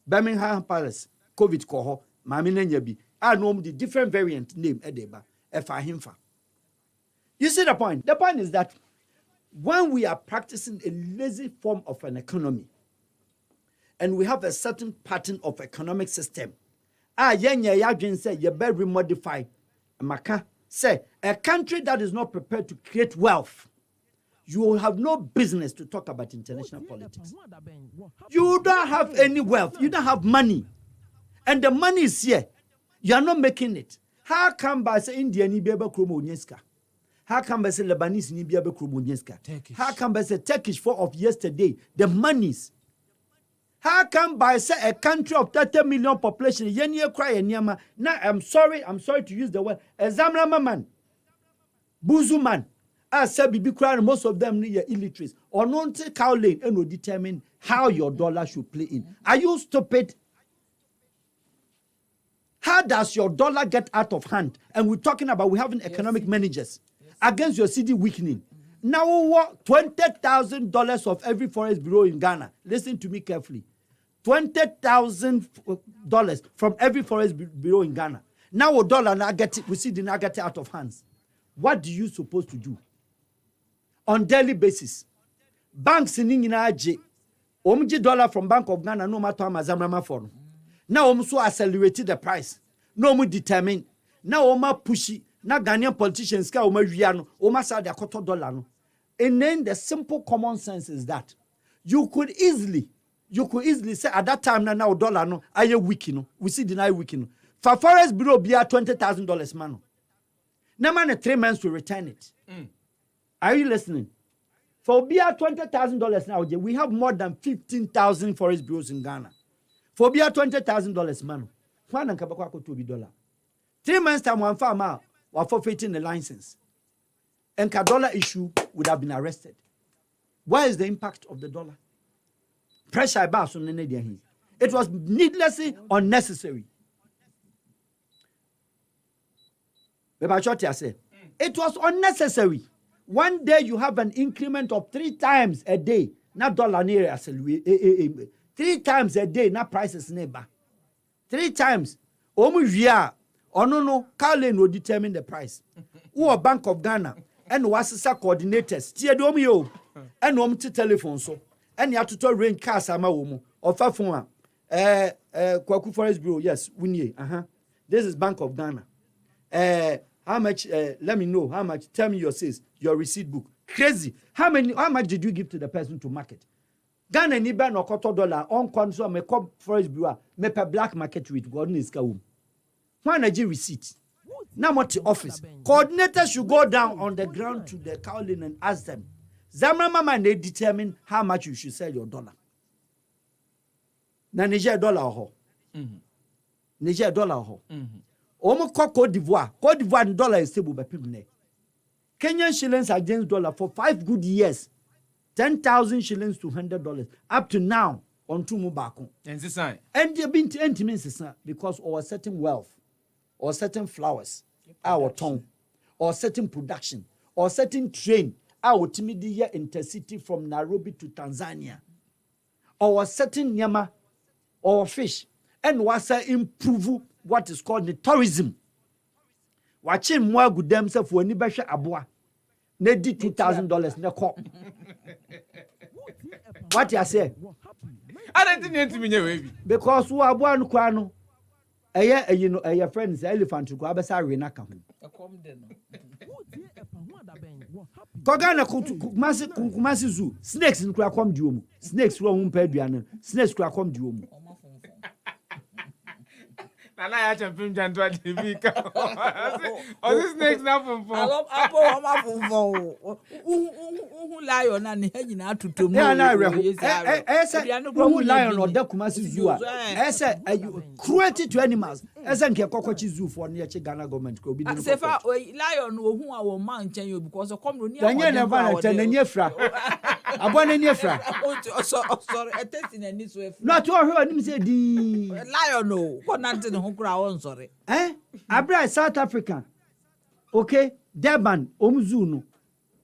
Birmingham Palace, COVID coho, Mammy Nenyabi. I know the different variant name Edeba, Himfa. You see the point? The point is that when we are practicing a lazy form of an economy and we have a certain pattern of economic system, say you better modify Maka. Say a country that is not prepared to create wealth. You will have no business to talk about international politics. You don't have any wealth. You don't have money. And the money is here. You are not making it. How come by say India ni biaba kromonyeska? How come by say Lebanese ni biaba kromonyeska? How come by say Turkish for of yesterday? The monies. How come by say a country of 30 million population? Yenye cry nyama. Now I'm sorry to use the word. Examina man. Buzu man. I said, be crying, most of them need illiterates. Or not take cow lane and will determine how your dollar should play in. Are you stupid? How does your dollar get out of hand? And we're talking about we having economic managers against your city weakening. Now, what $20,000 of every forest bureau in Ghana? Listen to me carefully. $20,000 from every forest bureau in Ghana. Now, a dollar now get it. We see the now get it out of hands. What do you supposed to do? On daily basis, banks in Inaj, dollar from Bank of Ghana, no matter how much for. Now, so accelerated the price. No more determined. Now, Oma pushy. Now, Ghanaian politicians, Oma Riano, Oma sa their $2. And then the simple common sense is that you could easily say at that time now dollar no, I weak no. We see deny weak no. For forest bureau be at $20,000 man. Now man 3 months to return it. Are you listening? For BR $20,000 now, we have more than 15,000 forest bureaus in Ghana. For BR $20,000 man, $1 to $2. 3 months time one farmer were forfeiting the license. And dollar issue would have been arrested. Where is the impact of the dollar? Pressure bass on the it was needlessly unnecessary. It was unnecessary. One day you have an increment of 3 times a day. Not dollar near 3 times a day, not prices neighbor. 3 times. No, Carlin will determine the price. Who Bank of Ghana and Wasasa coordinators. Tia domio and to telephone so. And you have to tell rain cars ama or Fafua. Kwaku Forest Bureau, yes, Winnie. This is Bank of Ghana. How much? Let me know how much. Tell me your sales, your receipt book. Crazy. How much did you give to the person to market? Ghana ni ba no $40 on console me cop Forest Bureau me per black market rate. God is kaum. One IG receipt. Now what the office? Coordinators should go down on the ground to the Cowlin and ask them. Zamra mama they determine how much you should sell your dollar. Na Niger dollar ho. Niger dollar ho. Omo Cote d'Ivoire. Cote d'Ivoire dollar is stable by people. Kenyan shillings against dollar for 5 good years. 10,000 shillings to $100 up to now on two mubako. And this sign. And you've been to intimacy because of certain wealth or certain flowers, our tongue, or certain production, or certain train, our timidia intercity from Nairobi to Tanzania, or certain nyama or fish, and was improve what is called the tourism. Watching more good themselves when you basha abua, need $2,000 in the cop. What you say? I don't think to because who are one quano. You know, your friends, elephant to go abesa renaka. Kogana kumasi zoo. Snakes in Krakom Duomo. Snakes were pedian. Snakes Krakom Duomo. And I had a film and 20 weeks. Oh, this snakes now from lion and hanging out to tomorrow. I said, lion or Dakumasi Zoo. I said, cruelty to animals. As I can cockroach zoo for near Ghana government. Sefah, lion who I will mount you because of common near Nefra. I want any fra. Sorry, a testing and this way. Not to her, him say the lion, no, what not in the crown, sorry. Abra South Africa. Okay, Daben, Omzuno.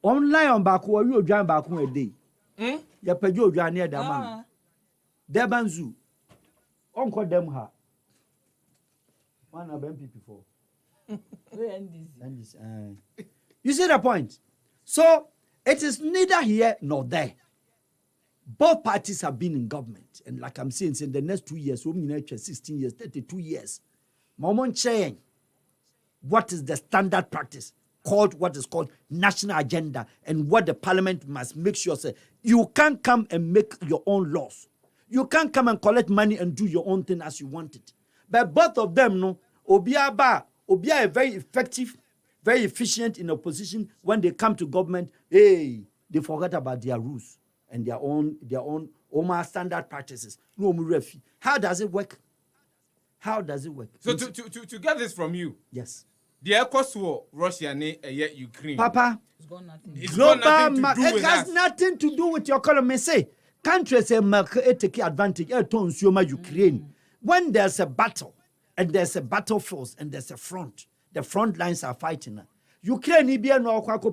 On lion back or you drive back one day. Ya pejo drive near the man. Daben Zoo. Uncle them her. One of them people. You see the point? So it is neither here nor there. Both parties have been in government. And like I'm saying, in the next 2 years, 16 years, 32 years, Momon saying what is the standard practice called what is called national agenda and what the parliament must make sure. Say, you can't come and make your own laws. You can't come and collect money and do your own thing as you want it. But both of them, no, Obia are very effective, very efficient in opposition. When they come to government, hey, they forget about their rules and their own Omar standard practices. No, how does it work? How does it work? So to get this from you, yes, the Ecowas war, Russia and Ukraine. Papa, it's got nothing to do with it has us. nothing to do with your economy. Say countries take advantage. Ukraine. When there's a battle and there's a battlefield and there's a front, the front lines are fighting. Ukraine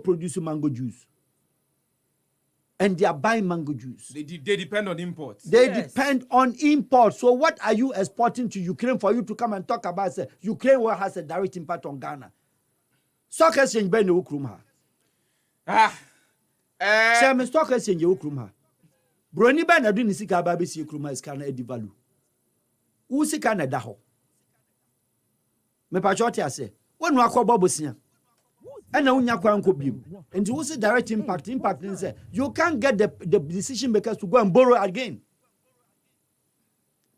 produce mango juice. And they are buying mango juice. They depend on imports. They depend on imports. So what are you exporting to Ukraine for you to come and talk about? Say, Ukraine has a direct impact on Ghana. Stock exchange by no krumha. Say, stock exchange you krumha. Broni ba na do ni sika ba be si krumha is kana edi value. Who sika na da ho. Me pa choti ase. Wonu akwa bosia. And now you can't and you see direct impact in say you can't get the decision makers to go and borrow again.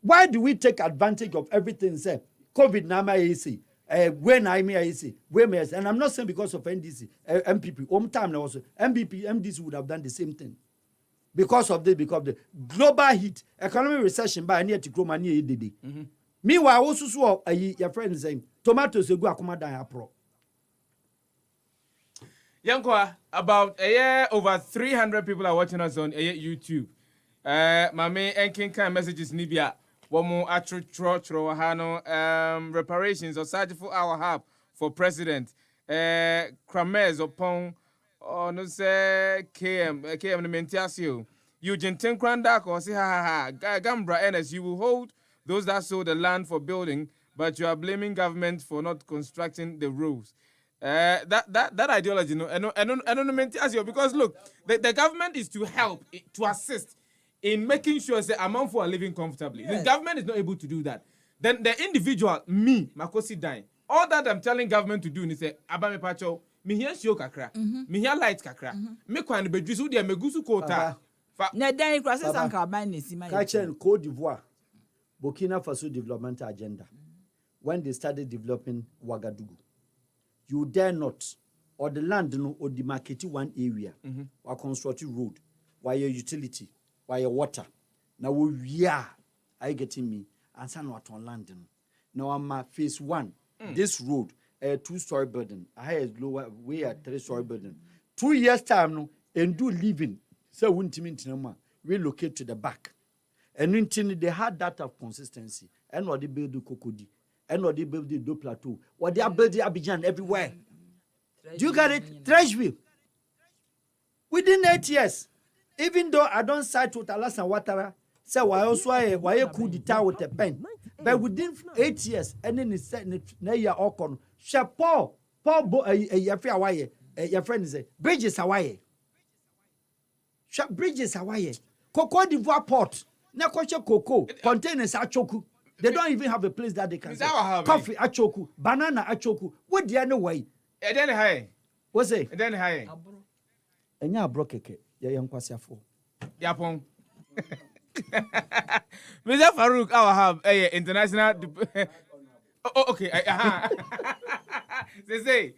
Why do we take advantage of everything? Say COVID nama easy, when I may easy, and I'm not saying because of NDC, MPP. Time now also MDC would have done the same thing because of the global heat, economic recession by near to grow money. Meanwhile, also saw your friend saying tomatoes go akoma dan apro. Danquah, about over 300 people are watching us on YouTube. Mame enkinkan messages nibia. Womo atro reparations or surgical Al-Wahab for president. Kramez upon no say KM the Mentiasio. Eugene Tinkrandak or say ha Gambra NS, you will hold those that sold the land for building, but you are blaming government for not constructing the roads. That ideology, because look, the government is to help, to assist in making sure the amount for living comfortably. Yes. The government is not able to do that. Then the individual, me, Makosi Dine, all that I'm telling government to do is say, Abame Pacho, me here show kakra, me here light kakra, me kwan be jusu dia megusu kota. Na dan process anka ban ne sima. Kachen Côte d'Ivoire, Burkina Faso development agenda. When they started developing Ouagadougou, you dare not, or the land no, or demarcate one area, or construct road, while your utility, while your water. Now we are getting me, and some what on land. Now I'm phase 1. This road, a 2-story building, a higher lower, we are 3-story building. 2 years time no, and do living. So won't relocate to the back. And until they had that of consistency, and what they build the Cocody. And what they build the plateau. What they are building Abidjan everywhere. Do you get it? Treasury. Within 8 years, even though I don't side with Alasan Ouattara, say why also why coup d'etat with a pen. But within 8 years, and then it's set na year okon. Paul your friend is bridges Hawaii. Bridges Hawaii. Cocoa d'Ivoire port. Na koche cocoa containers achoku. They don't even have a place that they can sell. Coffee achoku, banana achoku. What the other way? Then high. What's it? Then high. And ya broke keke. Ya young kwasiafo. Yapon. Mr. Farouk, Al-Wahab, international. Okay. They say,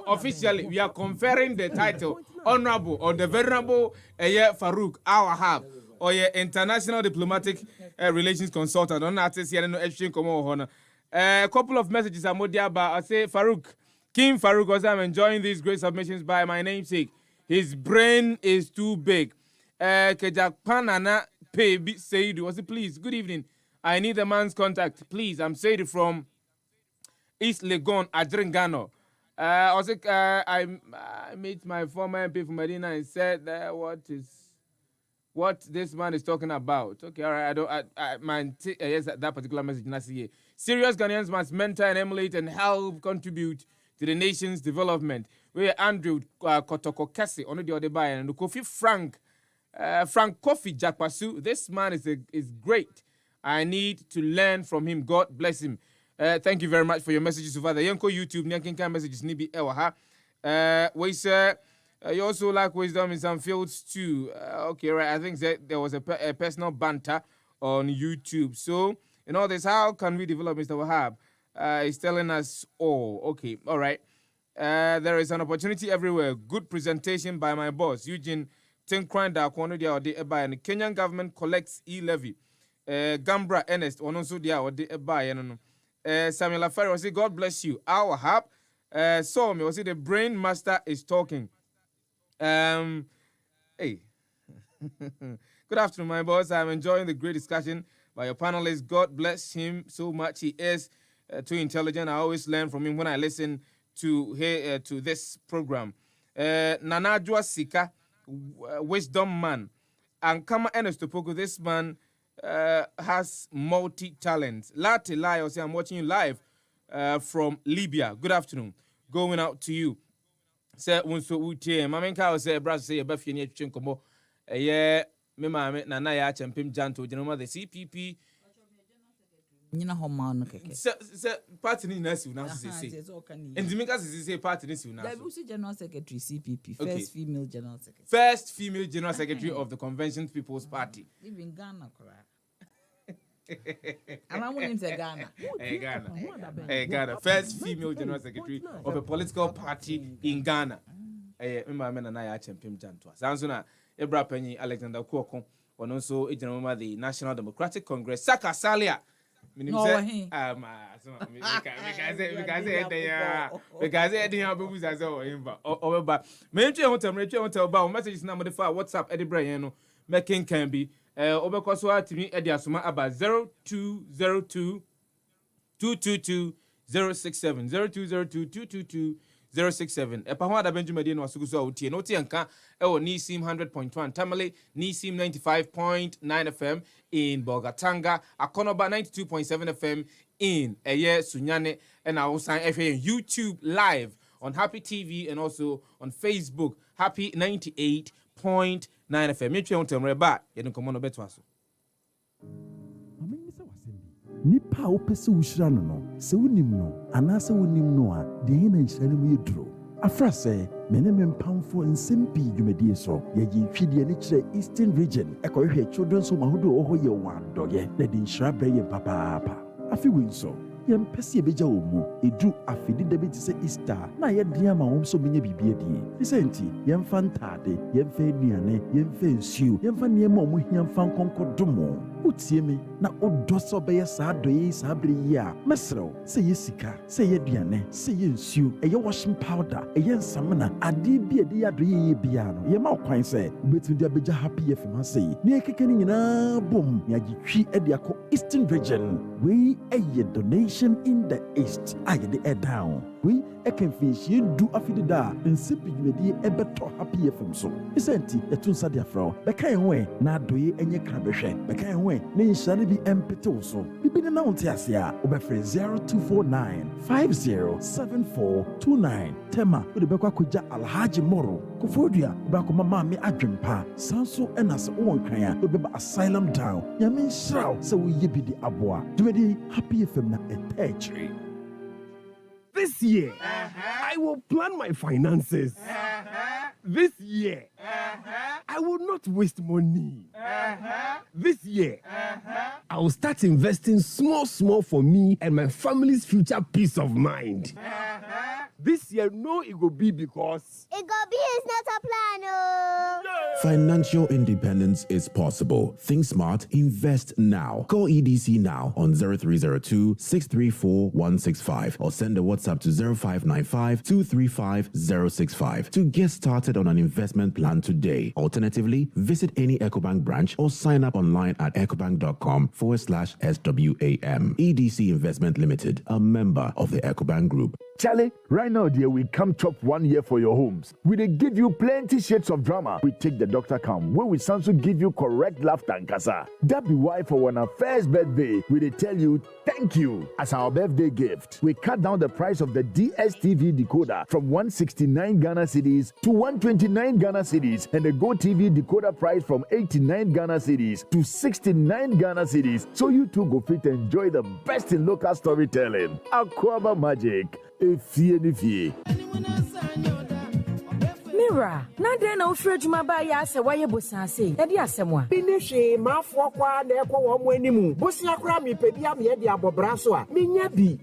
officially, we are conferring the title Honorable or the Venerable Farouk Al-Wahab. Or your international diplomatic relations consultant. On artist here no exchange come a couple of messages are modia ba. I say Farouk, King Farouk, because I'm enjoying these great submissions by my namesake. His brain is too big. Kejak Panana Pay Said was it please? Good evening. I need a man's contact, please. I'm Said from East Legon, Adrengano. I met my former MP from Medina and said what this man is talking about. Okay, all right. Yes, that particular message. Serious Ghanaians must mentor and emulate and help contribute to the nation's development. Where Andrew Kotoko Kese on the other by and Kofi Frank Kofi Jakpasu. This man is great. I need to learn from him. God bless him. Thank you very much for your messages over the Yanko YouTube. Nyankinka messages Nibi Ewaha. We say. You also like wisdom in some fields too. Okay, right. I think that there was a personal banter on YouTube. So, in all this, how can we develop Mr. Wahab? He's telling us all. Okay, all right. There is an opportunity everywhere. Good presentation by my boss, Eugene Tinkranda, and the Kenyan government collects e-levy. Gambra Ernest, Ononso Dia, or the Samuel Afari was say, God bless you. Al-Wahab. So, me was say the brain master is talking. Hey. Good afternoon, my boss. I'm enjoying the great discussion by your panelists. God bless him so much. He is too intelligent. I always learn from him when I listen to this program. Nanajwa Sika, wisdom man. And Kama Enestopoko, this man has multi-talents. Lati Lai, I'm watching you live from Libya. Good afternoon. Going out to you. Say unso utie mamenka o say bra say ba fie ne atwetwe nkomo me maame na ya champim janto general the CPP nyina ho ma no keke se party ni na si una so say endimika say party ni si una so the general secretary CPP first female general secretary of the Convention People's Party even Ghana kora I'm going to Ghana. Ghana. First female general secretary of a political party in Ghana. Remember, and I champion Jantua. Sanzuna, Ebra Penny, Alexander Kwoko, and also the National Democratic Congress. Saka Salia. because messages na modify WhatsApp edi bra no making can be obekọ so atimi edi asoma aba 0202 222 067 0202 222 067 epa ho ada benjumadi no asugu so otie no tie nka ewo Nisim 100.1 Tamale Nisim 95.9 FM in Bogatanga Akonoba 92.7 FM in Eye Sunyane and Awusan FM YouTube live on Happy TV and also on Facebook Happy 98.9 FM metwe on temreba ye no komo no betwaso nipa a wopese wuhyira no se wonim no anase wonim no a de hina nhyira no mu yeduro afra se mene mempamfo nsem pi dwumadie so ye twidie ne kire Eastern Region ekohwe children's home ahodo oho ye wandoye na de nhyira breye papa afi winso yempese ebeja wo mu edu afidi da bi tse Easter na ye dia ma wo so menye bibie die isenti yemfa ntade yemfa aduane yemfa nsuo yemfa niema omo hiamfa nkonkodomo utie me na odoso be ye saa doye saa bre yi a mesrew se ye sika se ye aduane se ye nsuo eye washing powder eye nsamna ade bi ade ya doye ye bia no ye ma okwan se ubetumi dia beja happy FM asei ne ekeke ni nyina bom ya gitwi ade akọ Eastern Region we eye donation in the East aye the air down we can fish you do afidida and sipi dwedi ebeto Happy FM so isenti etunsa dia fra beka enwe na adoye enye krabehwe beka enwe ne nhyane bi empete so bibi na wonte ase a obefre 0249 507429 tema ode bekwa koja Alhaji Moro kofodua bako mama me adwempa sanso enase won kan a obeba asylum down yamin shraw se wo yebidi aboa dwedi Happy FM na etechri. This year, I will plan my finances. This year, I will not waste money. This year, I will start investing small for me and my family's future peace of mind. This year, no, it will be because... It will be is not a plan, oh. Financial independence is possible. Think smart, invest now. Call EDC now on 0302 634 165 or send a WhatsApp to 0595 235 065 to get started on an investment plan today. Alternatively, visit any EcoBank branch or sign up online at ecobank.com/SWAM. EDC Investment Limited, a member of the EcoBank Group. Charlie, right now, dear, we come top 1 year for your homes. We dey give you plenty shades of drama. We take the doctor come, where we also give you correct laughter and kasa. That be why for our first birthday, we dey tell you thank you. As our birthday gift, we cut down the price of the DSTV decoder from 169 Ghana cedis to 129 Ghana cedis, and the GoTV decoder price from 89 Ghana cedis to 69 Ghana cedis. So you too go fit enjoy the best in local storytelling. Aquaba Magic. Mira, na den na ofre adwuma ba ya ase waye bosase. E di asemwa. Bi ne hwe mafo kwa na ekwo wo mo animu. Bosia kra me pedi am ye di abobra so a. Menya bi.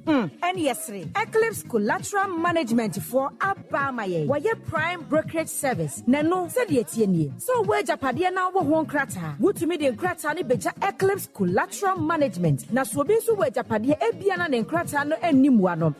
Yesre. Eclipse Collateral Management for Abamaye. Waye prime brokerage service. Na no se de etie nie. So we japade na wo ho nkrata. Wutumi de nkrata ne beja Eclipse Collateral Management. Na so bi so we japade e bia na ne nkrata no animu ano.